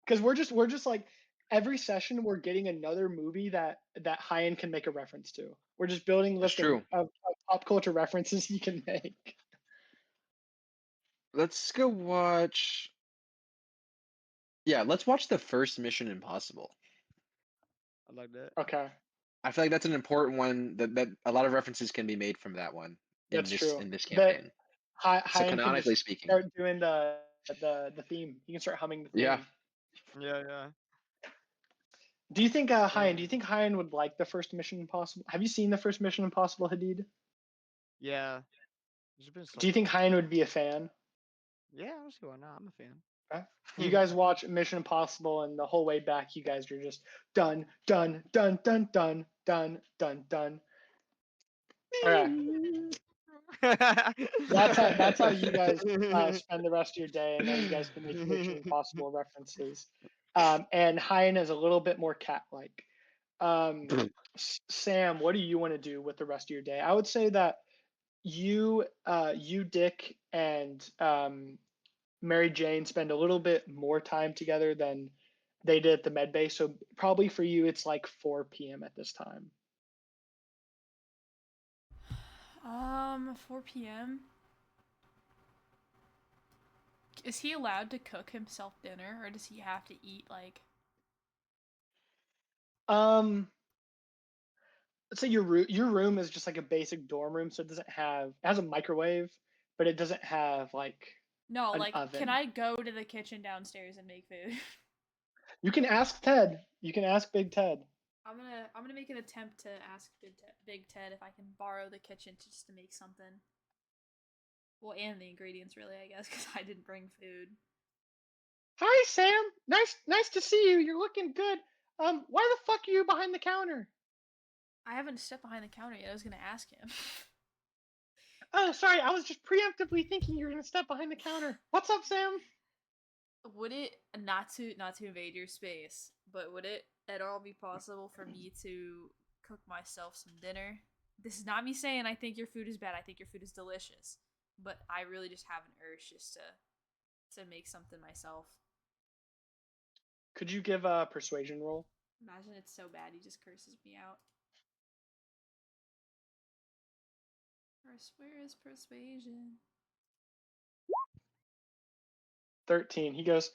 Because we're just like every session we're getting another movie that Hayyan can make a reference to. We're just building a That's list true. of pop culture references he can make. Let's go watch. Yeah, let's watch the first Mission Impossible. I like that. Okay, I feel like that's an important one. That a lot of references can be made from that one that's true. in this That campaign. So Hayyan can canonically just speaking, start doing the theme. He can start humming the theme. yeah. Yeah. Do you think Hayyan? Do you think Hayyan would like the first Mission Impossible? Have you seen the first Mission Impossible, Hadid? Yeah. There's been so Do you think much. Hayyan would be a fan? Yeah, I don't see why not. I'm a fan. Okay. You guys watch Mission Impossible, and the whole way back, you guys are just done, done, done, done, done, done, done, done. All right. That's how you guys spend the rest of your day, and then you guys can make Mission Impossible references. And Hayyan is a little bit more cat-like. Sam, what do you want to do with the rest of your day? I would say that you, Dick, and Mary Jane spend a little bit more time together than they did at the med bay. So probably for you, it's like 4 p.m. at this time. 4 p.m. Is he allowed to cook himself dinner, or does he have to eat like? Let's say your room is just like a basic dorm room, so it has a microwave, but it doesn't have like No, an like, oven. can I go to the kitchen downstairs and make food? You can ask Ted. You can ask Big Ted. I'm gonna make an attempt to ask Big Ted if I can borrow the kitchen just to make something. Well, and the ingredients, really, I guess, because I didn't bring food. Hi, Sam. Nice to see you. You're looking good. Why the fuck are you behind the counter? I haven't stepped behind the counter yet. I was gonna ask him. Oh, sorry. I was just preemptively thinking you were gonna step behind the counter. What's up, Sam? Would it not to invade your space, but would it at all be possible for me to cook myself some dinner? This is not me saying I think your food is bad. I think your food is delicious, but I really just have an urge just to make something myself. Could you give a persuasion roll? Imagine it's so bad he just curses me out. Where is persuasion? 13. He goes,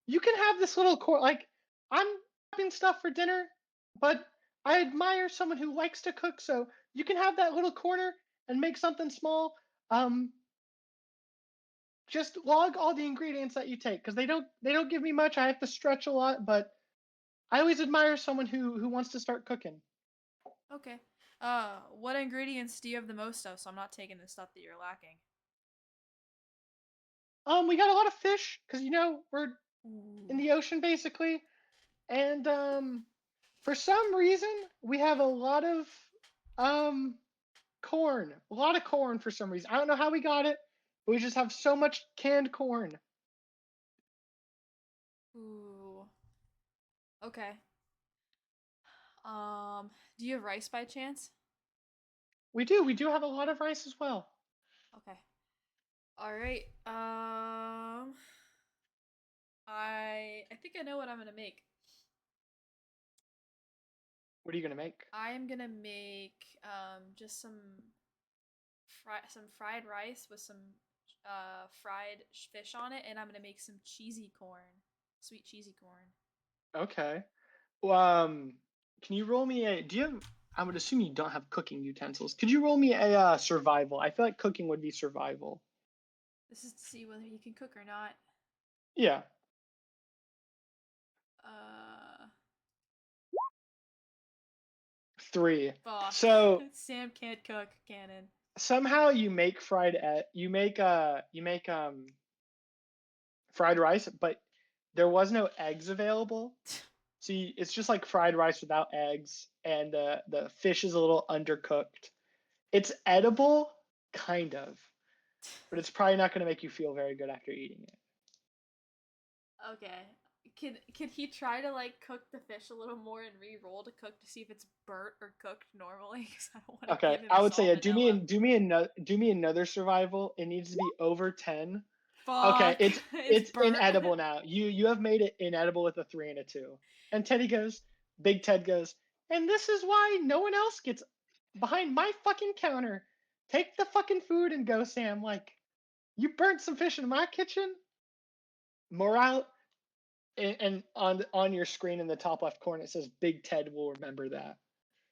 you can have this little like, I'm having stuff for dinner, but I admire someone who likes to cook, so you can have that little corner and make something small. Just log all the ingredients that you take, because they don't give me much. I have to stretch a lot, but I always admire someone who wants to start cooking. Okay. What ingredients do you have the most of, so I'm not taking the stuff that you're lacking? We got a lot of fish, because we're in the ocean basically, and for some reason we have a lot of corn. A lot of corn for some reason. I don't know how we got it, but we just have so much canned corn. Ooh. Okay. Do you have rice by chance? We do have a lot of rice as well. Okay. All right. I think I know what I'm gonna make. What are you gonna make? I am gonna make just some fried rice with some fried fish on it, and I'm gonna make some cheesy corn, sweet cheesy corn. Okay. Can you roll me a? Do you have? I would assume you don't have cooking utensils. Could you roll me a survival? I feel like cooking would be survival. This is to see whether you can cook or not. Yeah. Uh, 3. fuck. So Sam can't cook, Cannon. somehow you make fried fried rice, but there was no eggs available. So it's just like fried rice without eggs, and the fish is a little undercooked. It's edible, kind of, but it's probably not going to make you feel very good after eating it. Okay. Can he try to like cook the fish a little more and re-roll to cook to see if it's burnt or cooked normally? Because I don't want to Okay, give him I would say yeah. salmonella. Do me another survival. It needs to be over 10. Okay, Fuck. it's burnt. inedible now. You have made it inedible with a 3 and a 2. And Big Ted goes, and this is why no one else gets behind my fucking counter. Take the fucking food and go, Sam. Like, you burnt some fish in my kitchen. Morale, and on your screen in the top left corner it says Big Ted will remember that.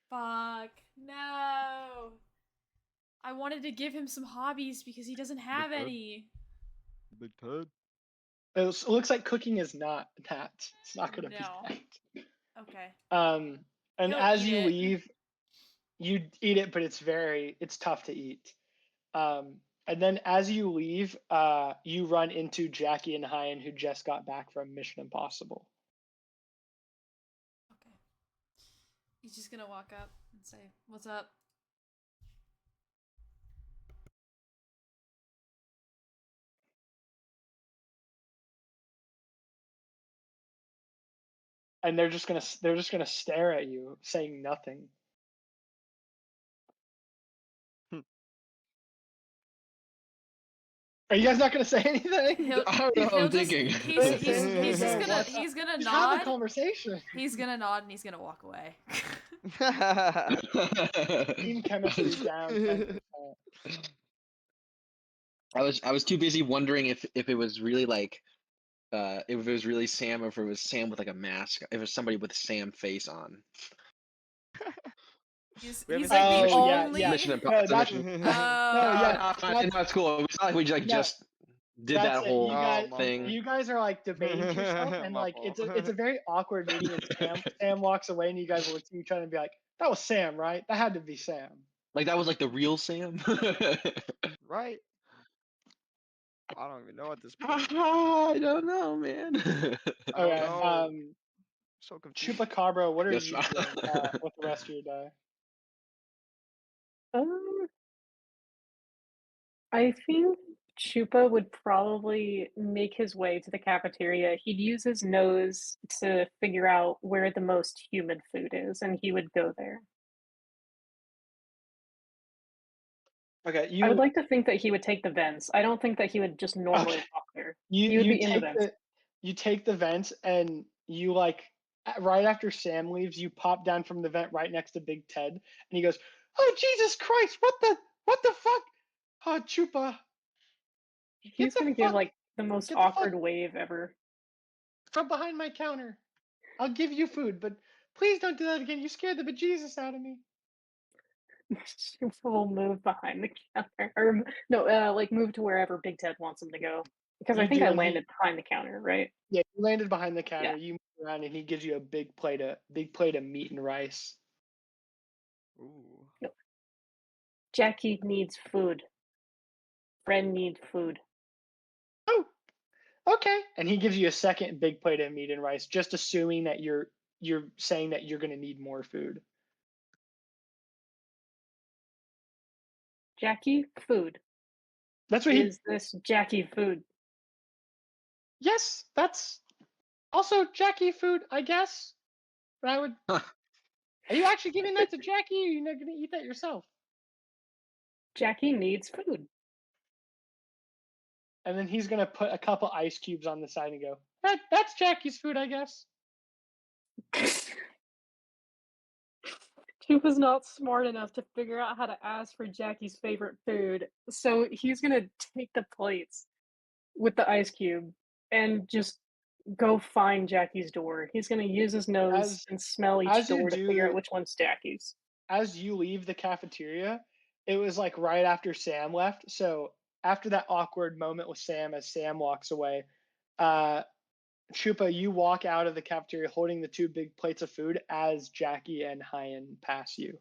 Fuck. No. I wanted to give him some hobbies because he doesn't have Ted. any. Big Ted. It looks like cooking is not that. It's not going to be No. that. Okay. And He'll as eat you it. leave, you eat it, but it's tough to eat. And then as you leave, you run into Jackie and Hayyan, who just got back from Mission Impossible. Okay. He's just gonna walk up and say, "What's up?" And they're just gonna stare at you, saying nothing. Are you guys not gonna say anything? He'll, I don't know. he'll I'm just, thinking. he's just gonna he's gonna Just have a nod. conversation. He's gonna nod and he's gonna walk away. Team chemistry down 10%. I was too busy wondering if it was really like if it was really Sam or if it was Sam with like a mask, if it was somebody with Sam face on. He's We like haven't the seen only. Mission No, Impossible. that's Mission. no, yeah, No, it's cool. It's not like we no, just did that's that it. whole Oh, my thing. fault. You guys are like debating to yourself, and My like fault. it's a very awkward meeting. And Sam walks away, and you guys look at each other and be like, "That was Sam, right? That had to be Sam." Like that was like the real Sam. Right? I don't even know at this point. I don't know, man. I don't Okay. know. So confused. Chupacabra, what are Yes. you doing with the rest of your day? I think Chupa would probably make his way to the cafeteria. He'd use his nose to figure out where the most humid food is, and he would go there. Okay, I would like to think that he would take the vents. I don't think that he would just normally Okay. walk there. you He would you be in the take vents. you take the vents, and you like right after Sam leaves, you pop down from the vent right next to Big Ted, and he goes, "Oh Jesus Christ! What the fuck? Oh Chupa, get He's the gonna give fuck like the most get the fuck awkward wave ever. from behind my counter. I'll give you food, but please don't do that again. You scared the bejesus out of me." Chupa will move behind the counter, or no, like move to wherever Big Ted wants him to go. Because I You think do, I and landed behind the counter, right? yeah, you landed behind the counter. Yeah. You move around, and he gives you a big plate of meat and rice. Ooh. No. Jackie needs food. Friend needs food. Oh, okay. And he gives you a second big plate of meat and rice, just assuming that you're saying that you're going to need more food. Jackie, food. That's what he. Is this Jackie food? Yes, that's also Jackie food, I guess. But I would. Huh. Are you actually giving that to Jackie, or are you not going to eat that yourself? Jackie needs food. And then he's gonna put a couple ice cubes on the side and go, that's Jackie's food, I guess. Chupa's not smart enough to figure out how to ask for Jackie's favorite food, so he's gonna take the plates with the ice cube and just go find Jackie's door. He's gonna use his nose and smell each as you door to figure out do, which one's Jackie's. as you leave the cafeteria, it was like right after Sam left. So after that awkward moment with Sam, as Sam walks away, Chupa, you walk out of the cafeteria holding the two big plates of food as Jackie and Hayyan pass you.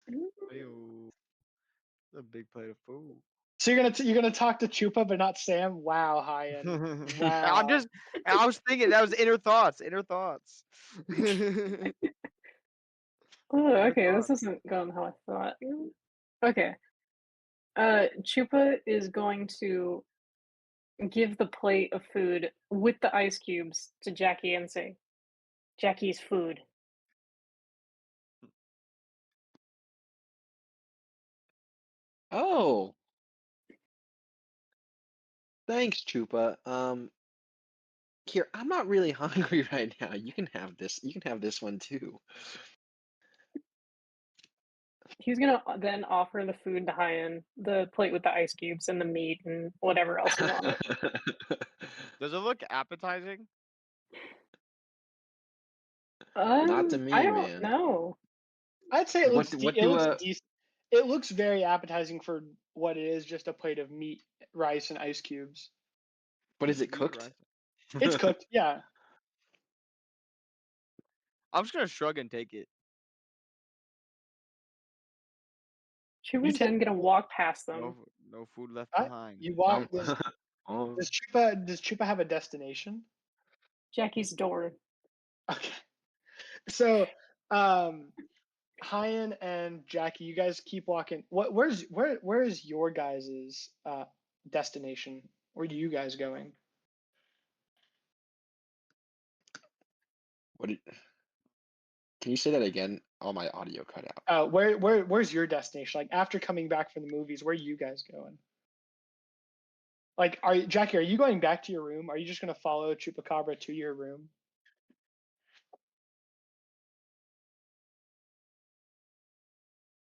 Ew. A big plate of food. So you're gonna talk to Chupa, but not Sam. Wow, Hayyan. Wow. I was thinking that was inner thoughts. Oh, okay, thought. this isn't going how I thought. Okay. Chupa is going to give the plate of food with the ice cubes to Jackie and say, Jackie's food. Oh, thanks, Chupa. Here, I'm not really hungry right now. You can have this. You can have this one too. He's gonna then offer the food to Hayyan, the plate with the ice cubes and the meat and whatever else is on it. Does it look appetizing? Not to I me, don't man. know. I'd say it What looks what it do looks decent. It looks very appetizing for what it is, just a plate of meat, rice, and ice cubes. what is it Meat, cooked? rice. It's cooked, yeah. I'm just gonna shrug and take it. You Chupa's take then gonna walk past them. No food left what? behind. You walk. Oh. Does Chupa have a destination? Jackie's door. Okay. So, Hayyan and Jackie, you guys keep walking. Where is your guys' destination? Where are you guys going? What did, can you say that again? All my audio cut out. Where's your destination? Like after coming back from the movies, where are you guys going? Like, Jackie, are you going back to your room? Are you just gonna follow Chupacabra to your room?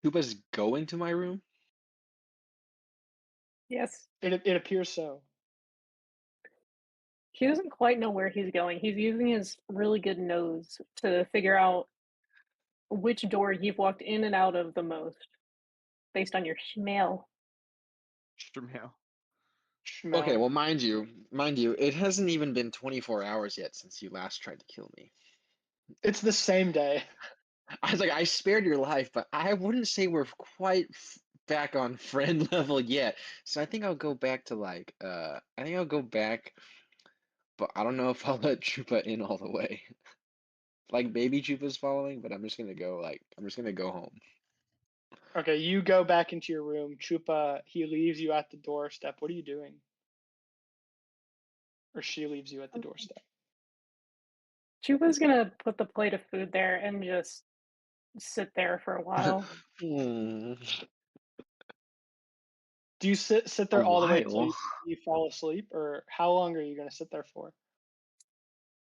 Chupa's going to my room? Yes. It appears so. He doesn't quite know where he's going. He's using his really good nose to figure out which door you've walked in and out of the most based on your smell. Shmel. Okay, Schmel. well, mind you, it hasn't even been 24 hours yet since you last tried to kill me. It's the same day. I was like, I spared your life, but I wouldn't say we're quite back on friend level yet. So I think I'll go back to but I don't know if I'll let Chupa in all the way. Like baby Chupa's following, but I'm just gonna go home. Okay, you go back into your room. Chupa, he leaves you at the doorstep. What are you doing? Or she leaves you at the doorstep. Chupa's gonna put the plate of food there and just sit there for a while. Hmm. Do you sit A there all the way till while. you fall asleep, or how long are you gonna sit there for?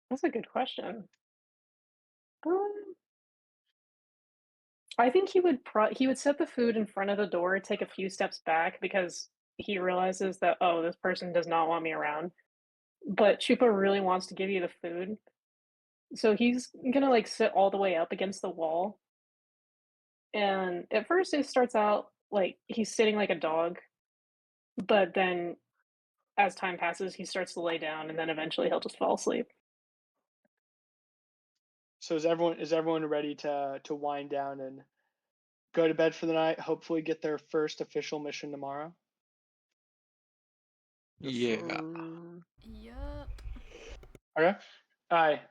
That's a good question. Um, I think he would set the food in front of the door, take a few steps back because he realizes that, oh, this person does not want me around. But Chupa really wants to give you the food. So he's gonna like sit all the way up against the wall. And at first it starts out like he's sitting like a dog, but then as time passes he starts to lay down and then eventually he'll just fall asleep. So is everyone ready to wind down and go to bed for the night? Hopefully, get their first official mission tomorrow. Yeah. Yup. Okay. All right.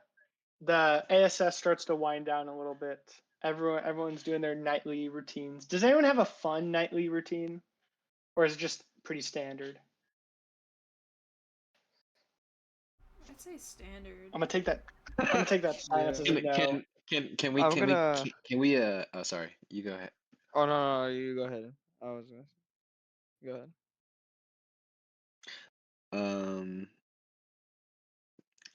The ASS starts to wind down a little bit. Everyone's doing their nightly routines. Does anyone have a fun nightly routine, or is it just pretty standard? I I'd say standard. I'm gonna take that. I'm gonna take that silence Yeah. as a no. Can we I'm gonna. can we oh sorry, you go ahead. Oh no, you go ahead. I was gonna. Go ahead. Um,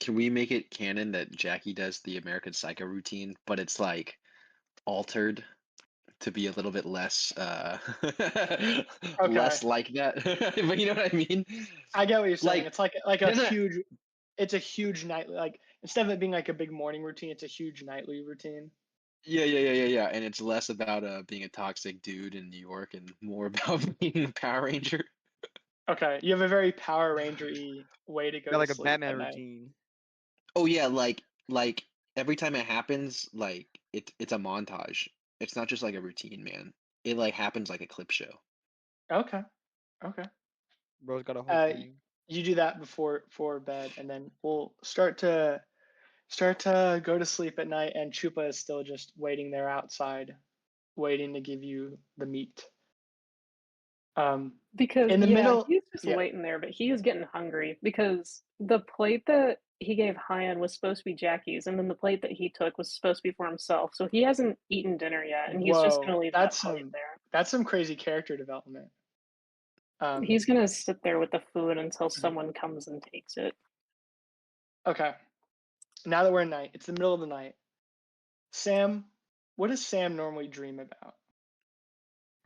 can we make it canon that Jackie does the American Psycho routine, but it's like altered to be a little bit less Okay, less like that? But you know what I mean? I get what you're saying. Like, It's like a doesn't it? huge. It's a huge nightly. Like instead of it being like a big morning routine, it's a huge nightly routine. Yeah. And it's less about being a toxic dude in New York and more about being a Power Ranger. Okay, you have a very Power Ranger-y way to go Got to like a sleep Batman at night. routine. Oh yeah, like every time it happens, like it's a montage. It's not just like a routine, man. It like happens like a clip show. Okay, okay. Bro's got a whole Uh, thing. you do that before bed, and then we'll start to go to sleep at night. And Chupa is still just waiting there outside, waiting to give you the meat. Because In the yeah, middle, he's just yeah. waiting there, but he is getting hungry because the plate that he gave Hayyan was supposed to be Jackie's, and then the plate that he took was supposed to be for himself. So he hasn't eaten dinner yet, and he's just gonna Whoa, leave that plate there. that's some crazy character development. He's gonna sit there with the food until someone comes and takes it. Okay. Now that we're at night, it's the middle of the night. Sam, what does Sam normally dream about?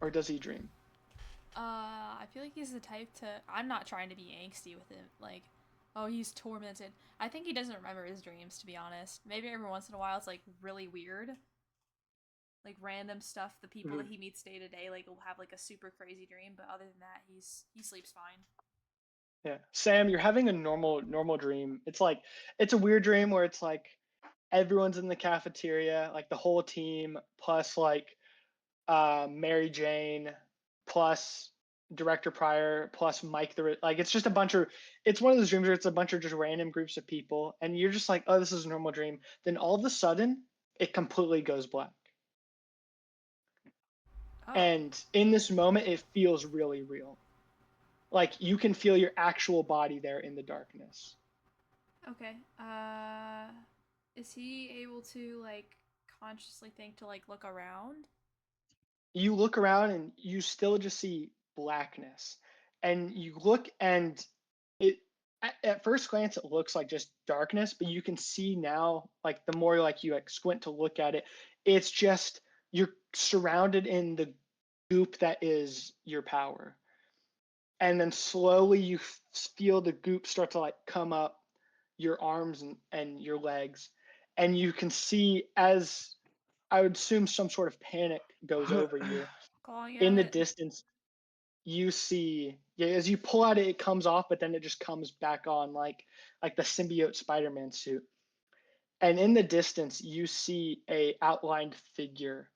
Or does he dream? I feel like he's the type to. I'm not trying to be angsty with him. Like, oh, he's tormented. I think he doesn't remember his dreams, to be honest. Maybe every once in a while it's like really weird. Like random stuff. The people that he meets day to day, like, will have like a super crazy dream. But other than that, he sleeps fine. Yeah. Sam, you're having a normal dream. It's a weird dream where it's like everyone's in the cafeteria, like the whole team, plus like Mary Jane, plus Director Pryor, plus Mike like it's just a bunch of it's one of those dreams where it's a bunch of just random groups of people, and you're just like, oh, this is a normal dream. Then all of a sudden, it completely goes black. Oh. And in this moment, it feels really real. Like you can feel your actual body there in the darkness. Okay. Is he able to like consciously think to like look around? You look around and you still just see blackness. And you look and it at first glance it looks like just darkness, but you can see now, like the more like you like squint to look at it, it's just you're surrounded in the goop that is your power. And then slowly you feel the goop start to like come up your arms and your legs, and you can see, as I would assume some sort of panic goes over you. Calling In the out. distance, you see, yeah, as you pull out it comes off, but then it just comes back on like the symbiote Spider-Man suit. And in the distance, you see a outlined figure,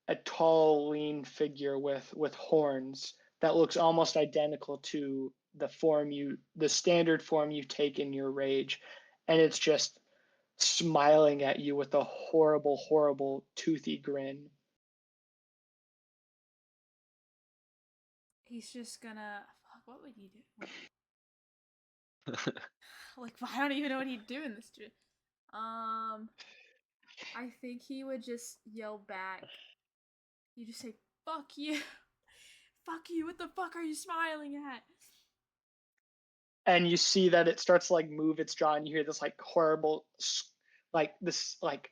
a tall, lean figure with horns that looks almost identical to the standard form you take in your rage, and it's just smiling at you with a horrible toothy grin. He's just gonna. Fuck, what would he do? Like, I don't even know what he'd do in this. I think he would just yell back. You just say, "Fuck you, fuck you! What the fuck are you smiling at?" And you see that it starts to like move its jaw, and you hear this like horrible like this like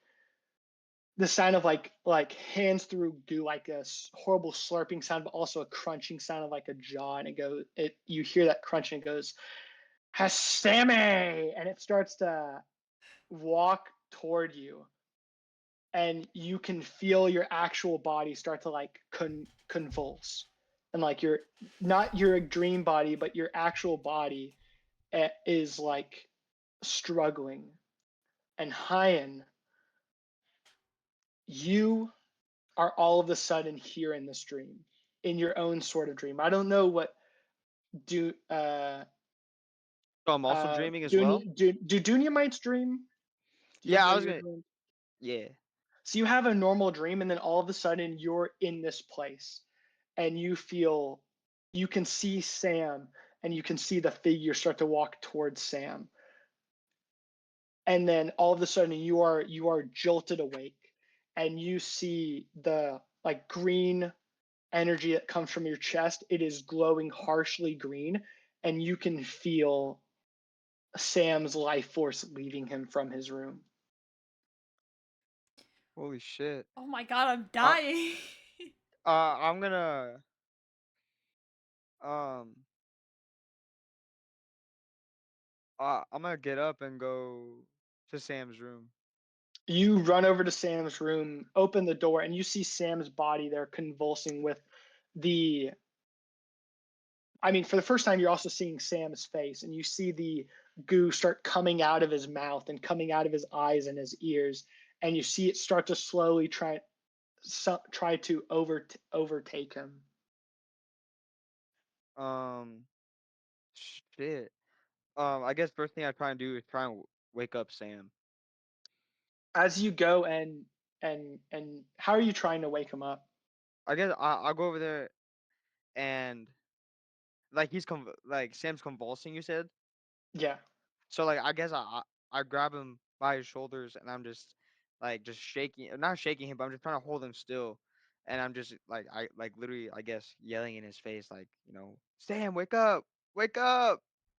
the sound of like hands through goo, like a horrible slurping sound, but also a crunching sound of like a jaw, and you hear that crunching, it goes, Hasami, and it starts to walk toward you, and you can feel your actual body start to like convulse, and like not your dream body, but your actual body is like struggling. And Hayyan, you are all of a sudden here in this dream, in your own sort of dream. I don't know what do So I'm also dreaming as well. do Dunyamites dream? Do you guys Yeah, know I was your gonna. dream? Yeah. So you have a normal dream, and then all of a sudden you're in this place, and you can see Sam, and you can see the figure start to walk towards Sam. and then all of a sudden you are jolted awake, and you see the like green energy that comes from your chest. It is glowing harshly green, and you can feel Sam's life force leaving him from his room. Holy shit. Oh my god, I'm Uh, dying. I'm gonna um I'm gonna get up and go to Sam's room. You run over to Sam's room, open the door, and you see Sam's body there convulsing with the. I mean, for the first time, you're also seeing Sam's face, and you see the goo start coming out of his mouth and coming out of his eyes and his ears, and you see it start to slowly try to overtake him. Um shit. I guess first thing I try and do is try and wake up Sam. As you go and how are you trying to wake him up? I guess I'll go over there and like like Sam's convulsing, you said? Yeah. So like I guess I grab him by his shoulders and I'm just like just shaking, not shaking him, but I'm just trying to hold him still, and I'm just like I like literally I guess yelling in his face like Sam, wake up,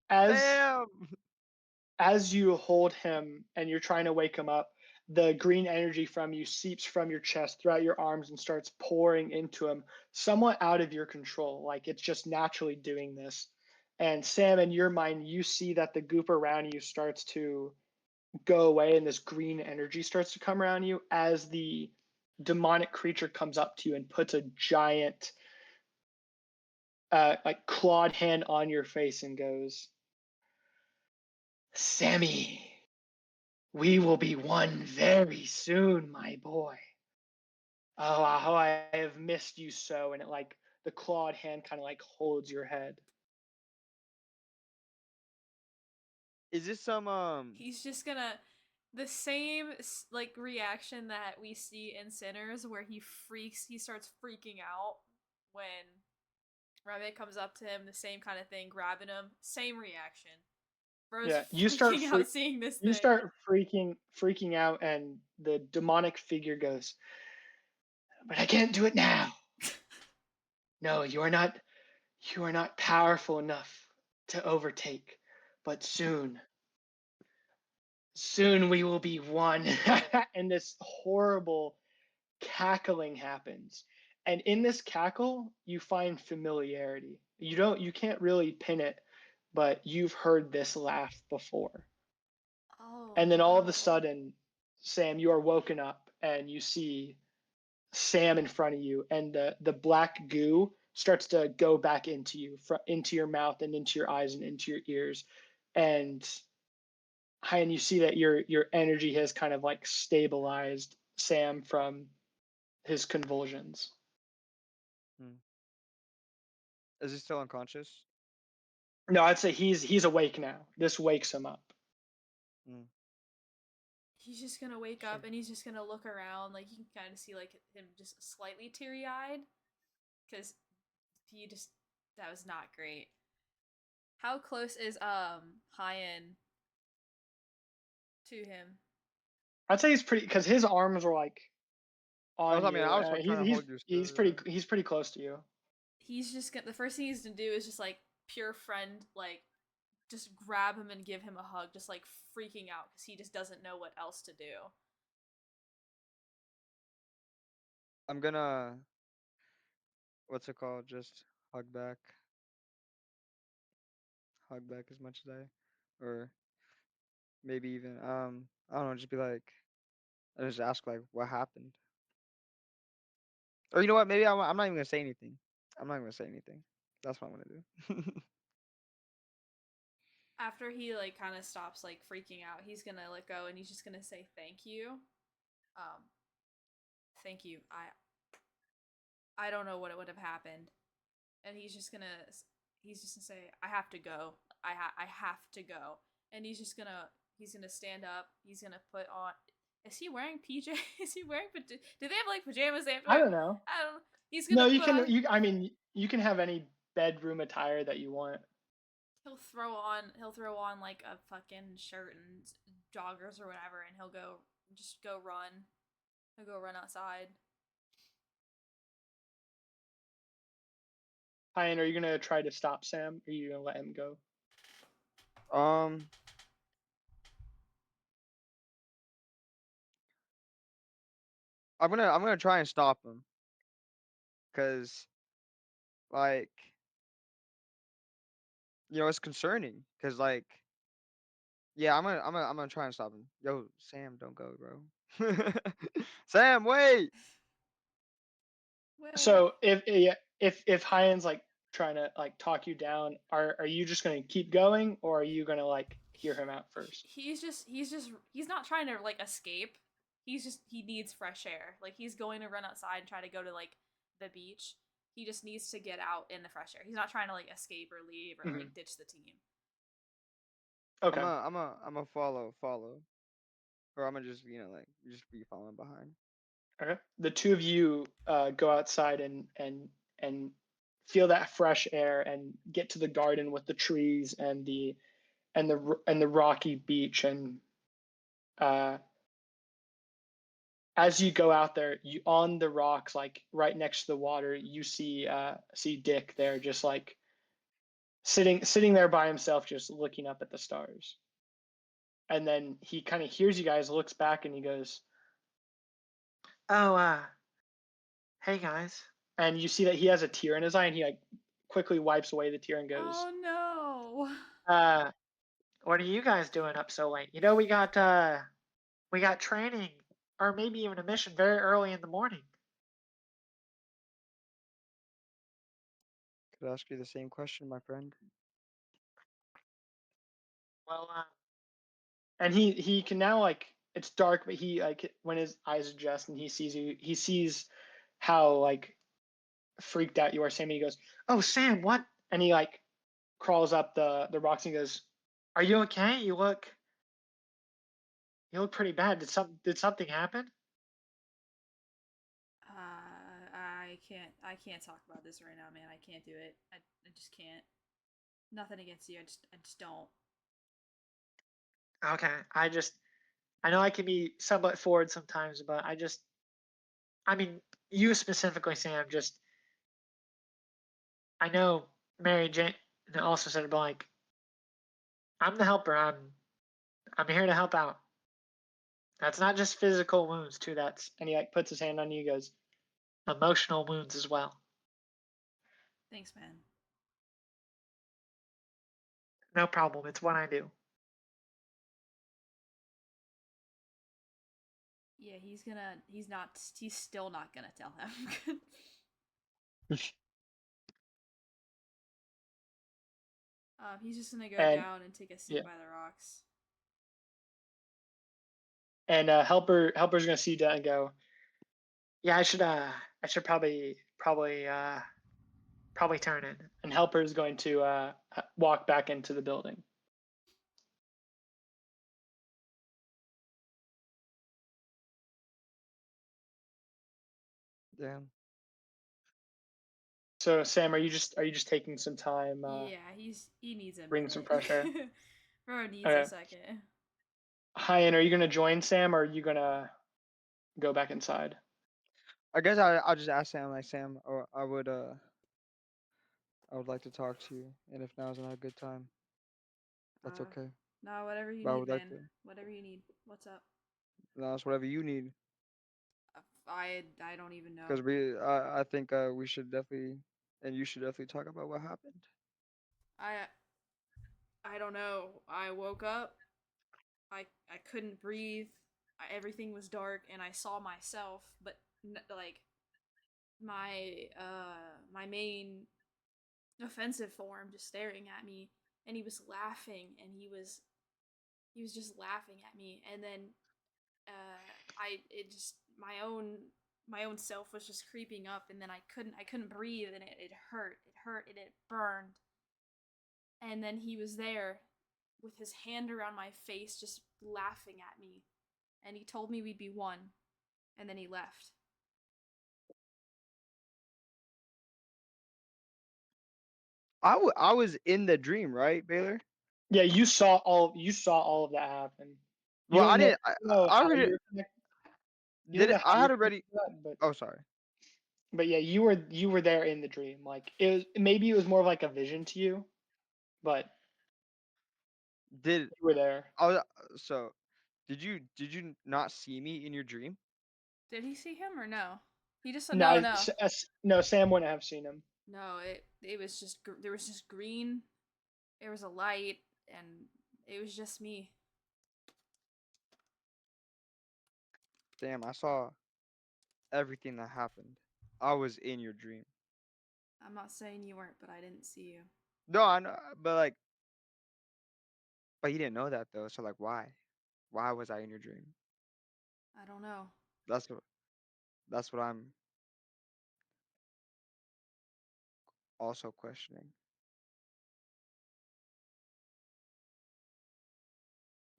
As Sam. as you hold him and you're trying to wake him up, the green energy from you seeps from your chest throughout your arms and starts pouring into him, somewhat out of your control. Like it's just naturally doing this. And Sam, in your mind, you see that the goop around you starts to go away and this green energy starts to come around you as the demonic creature comes up to you and puts a giant like clawed hand on your face and goes, Sammy, we will be one very soon, my boy. Oh, how I have missed you so. And it like the clawed hand kind of like holds your head. Is this some He's just gonna the same like reaction that we see in Sinners, where he starts freaking out when Rabbit comes up to him. The same kind of thing, grabbing him. Same reaction. Bro's Yeah, freaking out seeing this you thing. start freaking out, and the demonic figure goes, but I can't do it now. No, you are not powerful enough to overtake, but soon we will be one. And this horrible cackling happens. And in this cackle, you find familiarity. You can't really pin it, but you've heard this laugh before. Oh And then all of a no. sudden, Sam, you are woken up and you see Sam in front of you, and the black goo starts to go back into you, into your mouth and into your eyes and into your ears, and you see that your energy has kind of like stabilized Sam from his convulsions. hmm. Is he still unconscious? No, I'd say he's awake now. This wakes him up. Hmm. He's just gonna wake up and he's just gonna look around. Like you can kind of see like him just slightly teary eyed, because he just that was not great. How close is Hayyan to him? I'd say he's pretty, because his arms are like I on mean you. I was trying to hold you He's still. pretty close to you. He's just gonna the first thing he's gonna do is just like pure friend, like just grab him and give him a hug, just like freaking out because he just doesn't know what else to do. I'm gonna what's it called? Just hug back, hug back as much as or maybe even I don't know, just be like, I just ask like what happened, or you know what? Maybe I'm not even gonna say anything. I'm not gonna say anything. That's what I'm gonna do. After he like kind of stops like freaking out, he's gonna let go and he's just gonna say thank you. Um, thank you. I don't know what would have happened, and he's just gonna say I have to go. I have to go, and he's gonna stand up. He's gonna put on. Is he wearing PJ? Is he wearing? Do they have like pajamas they have to I wear? don't know. I don't know. He's No, gonna you put can. on. I mean, you can have any bedroom attire that you want. He'll throw on like a fucking shirt and joggers or whatever, and he'll go run. He'll go run outside. Hayyan, are you gonna try to stop Sam, or are you gonna let him go? Um, I'm gonna try and stop him, cause like it's concerning. Cause like yeah, I'm gonna try and stop him. Yo, Sam, don't go, bro. Sam, wait. Wait. So if Hayyan's like trying to like talk you down, are you just gonna keep going, or are you gonna like hear him out first? He's not trying to like escape. He needs fresh air. Like he's going to run outside and try to go to like the beach. He just needs to get out in the fresh air. He's not trying to like escape or leave or like ditch the team. Okay. I'm a follow, or I'm gonna just like just be following behind. Okay. The two of you go outside and feel that fresh air and get to the garden with the trees and the rocky beach, and as you go out there, you on the rocks, like right next to the water, you see Dick there, just like sitting there by himself, just looking up at the stars. And then he kind of hears you guys, looks back, and he goes, "Oh, hey guys." And you see that he has a tear in his eye, and he like quickly wipes away the tear and goes, Oh no. What are you guys doing up so late? We got training, or maybe even a mission very early in the morning. Could I ask you the same question, my friend? Well, and he can now, like, it's dark, but he, like, when his eyes adjust and he sees you, he sees how like freaked out you are, Sam. He goes, "Oh, Sam, what?" And he like crawls up the rocks and goes, "Are you okay? You look pretty bad. Did something happen?" I can't talk about this right now, man. I can't do it. I just can't. Nothing against you. I just don't. Okay, I know I can be somewhat forward sometimes, but I mean, you specifically, Sam. I know Mary Jane also said, but like, I'm the helper. I'm here to help out. That's not just physical wounds too. And he like puts his hand on you. Goes, emotional wounds as well. Thanks, man. No problem. It's what I do. Yeah, he's still not gonna tell him. He's just gonna go And down and take a seat yeah, by the rocks. and helper's gonna see that and go, "Yeah, I should probably turn in." And helper is going to walk back into the building. Damn. So Sam, are you just taking some time, Yeah, he needs a bring some minute. fresh air? Bro needs a Okay. second. Hayyan, are you gonna join Sam, or are you gonna go back inside? I guess I'll just ask Sam, like, Sam, or I would like to talk to you, and if now is not a good time, that's okay. No, whatever you But I need, would like man. to. Whatever you need. What's up? No, it's whatever you need, I don't even know. because I think we should definitely, and you should definitely talk about what happened. I I don't know. I woke up. I couldn't breathe. Everything was dark, and I saw myself, but like my main offensive form just staring at me, and he was laughing, and he was just laughing at me, and then I it just my own self was just creeping up, and then I couldn't breathe, and it hurt, and it burned, and then he was there with his hand around my face, just laughing at me, and he told me we'd be one, and then he left. I was in the dream, right, Baylor? Yeah, you saw all of that happen. You Well, I don't know, didn't. know I how already you're connected. You don't did know it. how I you're had connected already. to that, Oh, sorry. but yeah, you were there in the dream. Like it was maybe it was more of like a vision to you, but Did you were there. oh so did you not see me in your dream? Did he see him or no? He just said No, no, no. no, Sam wouldn't have seen him. No, it was just there was just green. There was a light, and it was just me. Damn, I saw everything that happened. I was in your dream. I'm not saying you weren't, but I didn't see you. No, I know, but you didn't know that though. So like, why? Why was I in your dream? I don't know. That's what. That's what I'm also questioning.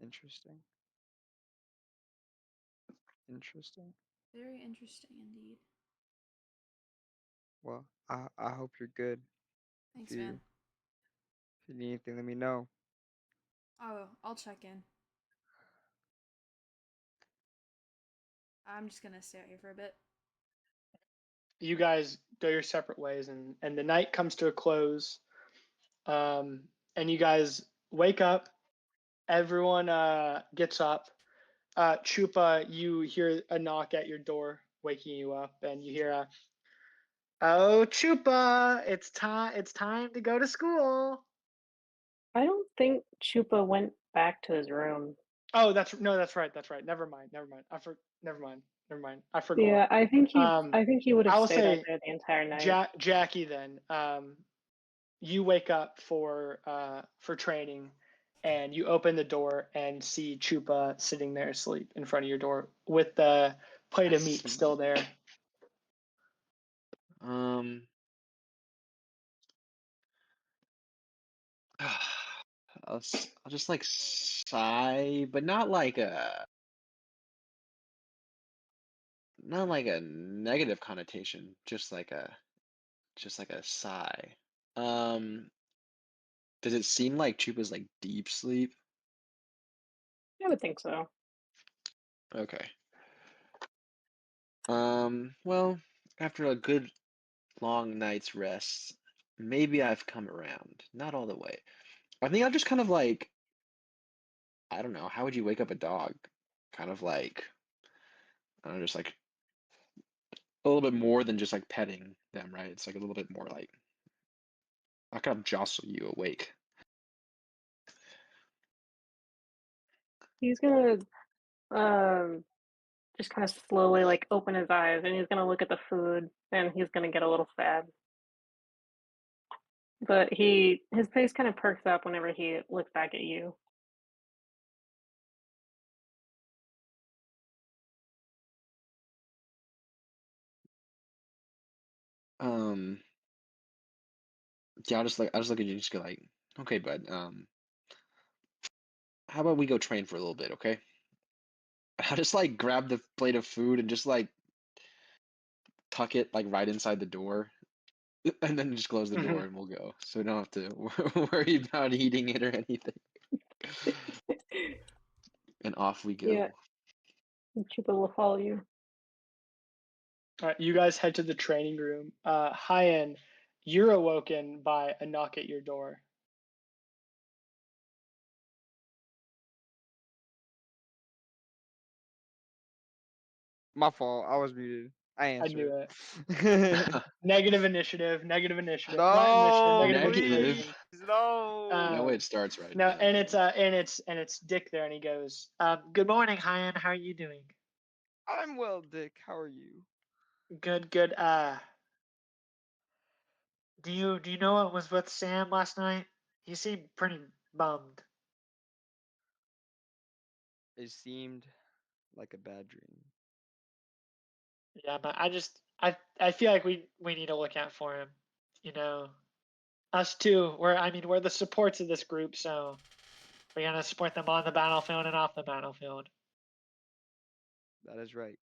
Interesting. Interesting. Very interesting indeed. Well, I hope you're good. Thanks, If man. you need anything, let me know. Oh, I'll check in. I'm just gonna stay out here for a bit. You guys go your separate ways, and the night comes to a close. And you guys wake up. Everyone gets up. Chupa, you hear a knock at your door, waking you up, and you hear a, "Oh, Chupa, it's time. It's time to go to school." I don't think Chupa went back to his room. Oh, that's right. That's right. Never mind. Never mind. Never mind. Never mind. I Yeah, forgot. I think he would have I will stayed out say, there the entire night. Jackie. Then, you wake up for training, and you open the door and see Chupa sitting there asleep in front of your door with the plate of meat still there. Um, I'll just like sigh, but not like a negative connotation, just like a sigh. Um, does it seem like Chupa's like deep sleep? I would think so. Okay. Well, after a good long night's rest, maybe I've come around. Not all the way. I think I'll just kind of like, I don't know, how would you wake up a dog? Kind of like, I don't know, just like a little bit more than just like petting them, right? It's like a little bit more like, I'll kind of jostle you awake. He's gonna just kind of slowly like open his eyes and he's gonna look at the food and he's gonna get a little sad. But his face kind of perks up whenever he looks back at you. Um, yeah, I'll just look at you and just go like, okay, bud, how about we go train for a little bit, okay? I'll just like grab the plate of food and just like tuck it like right inside the door and then just close the Mhm. door and we'll go. So we don't have to worry about eating it or anything. And off we Yeah, go. Chupa will follow you. All right, you guys head to the training room. Hayyan, you're awoken by a knock at your door. My fault. I was muted. I I knew answered. it. Negative initiative. Negative initiative. Not initiative. No, Negative Negative. inspiration. please, no. No way Um, it starts right no, now. and it's Dick there, and he goes, Good morning, Hayyan. How are you doing? I'm well, Dick. How are you? "Good, good. Do you know what was with Sam last night? He seemed pretty bummed. It seemed like a bad dream. Yeah, but I feel like we need to look out for him. You know, us too. We're the supports of this group, so we're gonna support them on the battlefield and off the battlefield. That is right.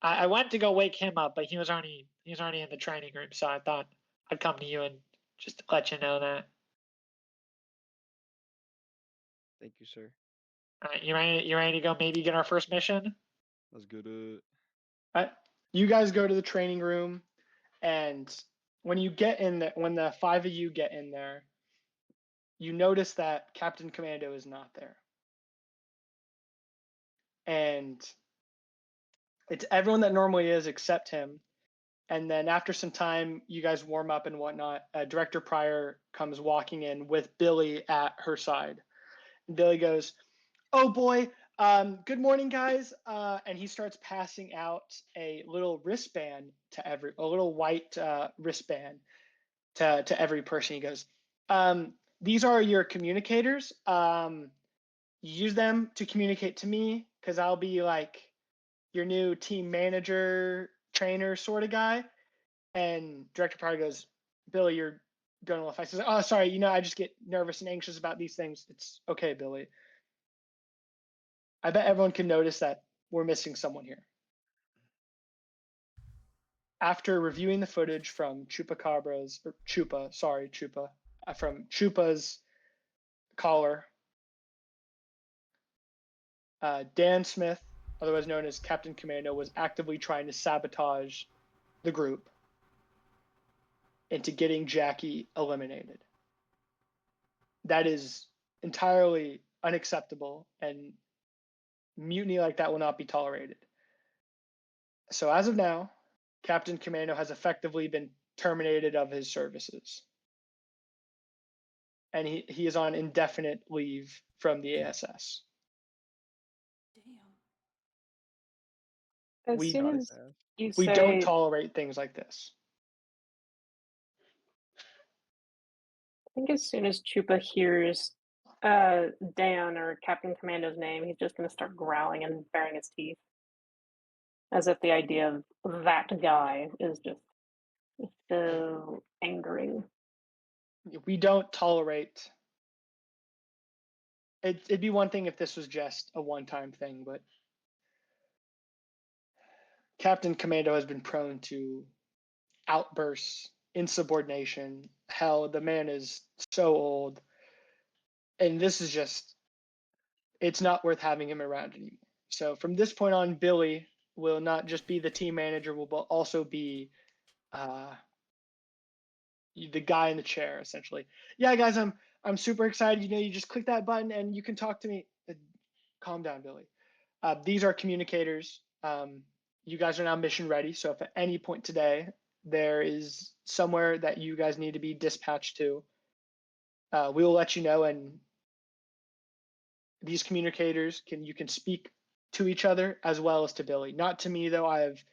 I went to go wake him up, but he was already in the training room, so I thought I'd come to you and just let you know that. Thank you, sir. All right, you ready to go? Maybe get our first mission. Let's get it. All right. You guys go to the training room, and when you get in there, when the 5 of you get in there, you notice that Captain Commando is not there. And it's everyone that normally is except him. And then after some time, you guys warm up and whatnot. Director Pryor comes walking in with Billy at her side. And Billy goes, "Oh boy, good morning, guys." And he starts passing out a little wristband to a little white wristband to every person. He goes, "These are your communicators. Use them to communicate to me, because I'll be like your new team manager, trainer sort of guy." And Director Pryor goes, "Billy, you're going a little fast." He says, "Oh, sorry, I just get nervous and anxious about these things." "It's okay, Billy. I bet everyone can notice that we're missing someone here." After reviewing the footage from Chupacabra's, or Chupa, from Chupa's collar, Dan Smith, otherwise known as Captain Commando, was actively trying to sabotage the group into getting Jackie eliminated. That is entirely unacceptable, and mutiny like that will not be tolerated. So as of now, Captain Commando has effectively been terminated of his services. And he is on indefinite leave from the ASS. Damn. As We- soon Not as bad. you We don't say, tolerate things like this. I think as soon as Chupa hears Dan or Captain Commando's name, he's just going to start growling and baring his teeth. As if the idea of that guy is just so angering. We don't tolerate. It'd be one thing if this was just a one-time thing, but Captain Commando has been prone to outbursts, insubordination. Hell, the man is so old. And this is just, it's not worth having him around anymore. So from this point on, Billy will not just be the team manager, will also be the guy in the chair, essentially. Yeah, guys, I'm super excited. You just click that button and you can talk to me. Calm down, Billy. These are communicators. You guys are now mission ready. So if at any point today there is somewhere that you guys need to be dispatched to, we will let you know. And these communicators you can speak to each other as well as to Billy. Not to me, though. I have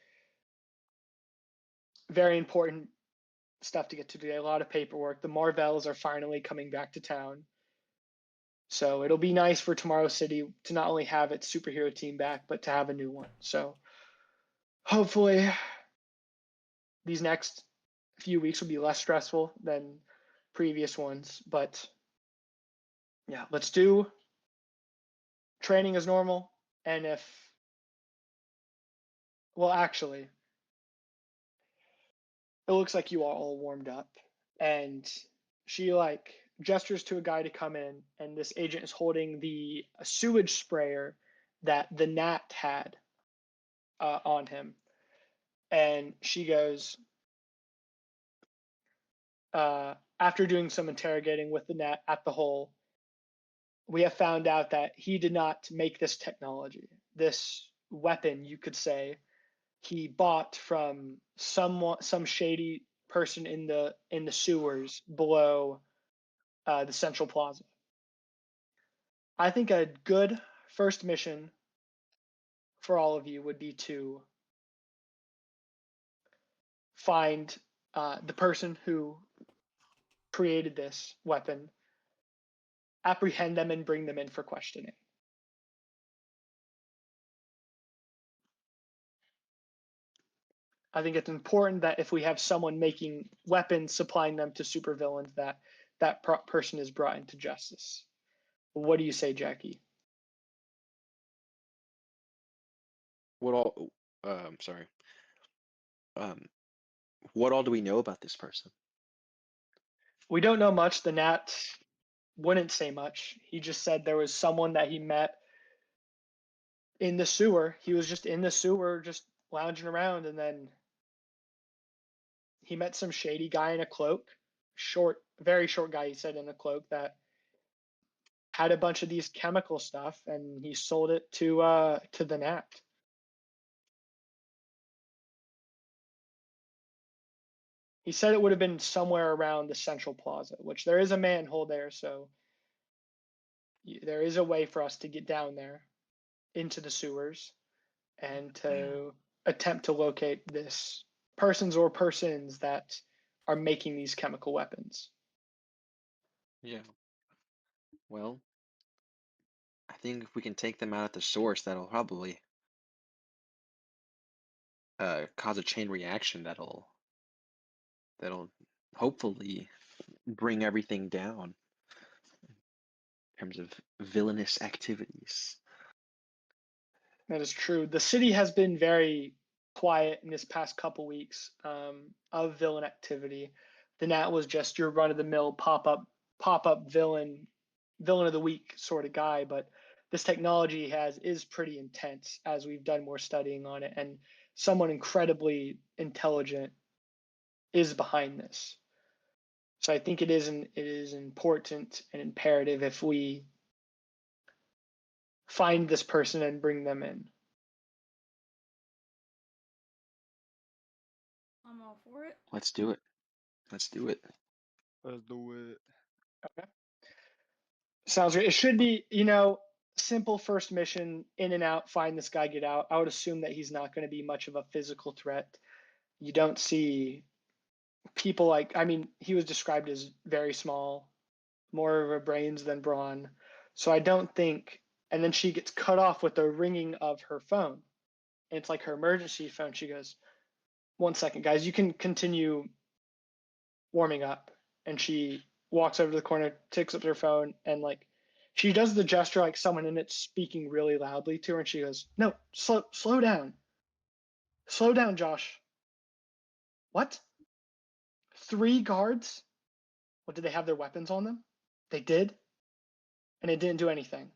very important stuff to get to today. A lot of paperwork. The Marvells are finally coming back to town. So it'll be nice for Tomorrow City to not only have its superhero team back, but to have a new one. So hopefully these next few weeks will be less stressful than previous ones. But yeah, let's do training as normal. And actually, it looks like you are all warmed up. And she gestures to a guy to come in, and this agent is holding the sewage sprayer that the Gnat had on him. And she goes, after doing some interrogating with the Gnat at the hole, we have found out that he did not make this technology. This weapon, you could say, he bought from some shady person in the sewers below the Central Plaza. I think a good first mission for all of you would be to find the person who created this weapon, apprehend them, and bring them in for questioning. I think it's important that if we have someone making weapons, supplying them to supervillains, that person is brought into justice. What do you say, Jackie? What all? Sorry. What all do we know about this person? We don't know much. The Nat wouldn't say much. He just said there was someone that he met in the sewer. He was just in the sewer, just lounging around, and then he met some shady guy in a cloak, very short guy, he said, in a cloak that had a bunch of these chemical stuff, and he sold it to the Nat. He said it would have been somewhere around the Central Plaza, which there is a manhole there, so there is a way for us to get down there into the sewers and to attempt to locate this persons or persons that are making these chemical weapons. Yeah. Well, I think if we can take them out at the source, that'll probably cause a chain reaction that'll hopefully bring everything down in terms of villainous activities. That is true. The city has been very quiet in this past couple weeks of villain activity. The Nat was just your run of the mill pop up villain of the week sort of guy, but this technology is pretty intense as we've done more studying on it, and someone incredibly intelligent is behind this. So I think it is important and imperative if we find this person and bring them in. I'm all for it. Let's do it. Let's do it. Let's do it. Okay. Sounds great. It should be, simple first mission, in and out, find this guy, get out. I would assume that he's not going to be much of a physical threat. You don't see people he was described as very small, more of a brains than brawn. So I don't think, and then she gets cut off with the ringing of her phone. And it's like her emergency phone. She goes, 1 second, guys, you can continue warming up. And she walks over to the corner, takes up her phone, and she does the gesture like someone in it speaking really loudly to her, and she goes, "No, slow down. Slow down, Josh." What? 3 guards? What, did they have their weapons on them? They did? And it didn't do anything.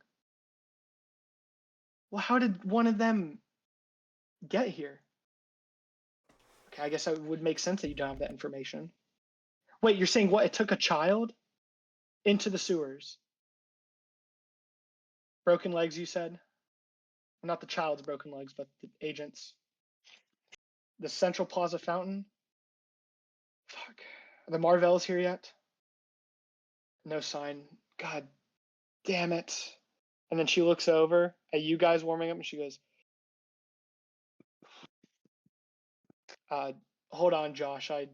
Well, how did one of them get here? Okay, I guess it would make sense that you don't have that information. Wait, you're saying what? It took a child into the sewers? Broken legs, you said? Not the child's broken legs, but the agent's. The Central Plaza fountain? Fuck. Are the Marvells here yet? No sign. God damn it. And then she looks over at you guys warming up and she goes, hold on, Josh. I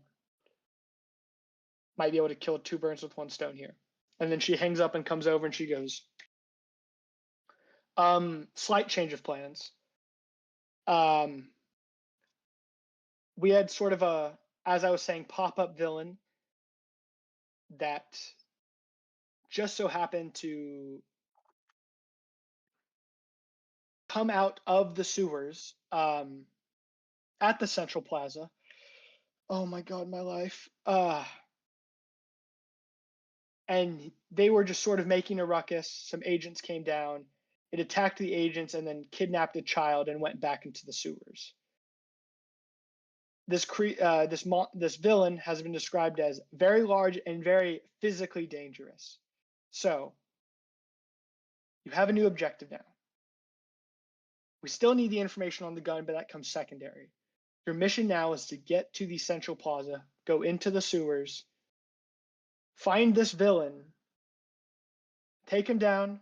might be able to kill 2 birds with 1 stone here. And then she hangs up and comes over and she goes, slight change of plans. We had sort of as I was saying, pop-up villain that just so happened to come out of the sewers at the Central Plaza. Oh my God, my life. And they were just sort of making a ruckus. Some agents came down. It attacked the agents and then kidnapped a child and went back into the sewers. This villain has been described as very large and very physically dangerous. So you have a new objective now. We still need the information on the gun, but that comes secondary. Your mission now is to get to the Central Plaza, go into the sewers, find this villain, take him down,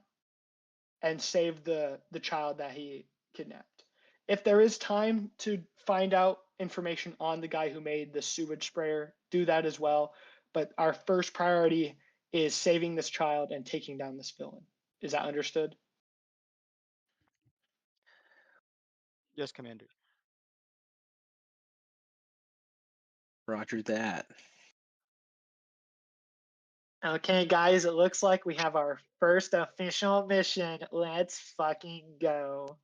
and save the child that he kidnapped. If there is time to find out information on the guy who made the sewage sprayer, do that as well. But our first priority is saving this child and taking down this villain. Is that understood? Yes, Commander. Roger that. Okay, guys, it looks like we have our first official mission. Let's fucking go.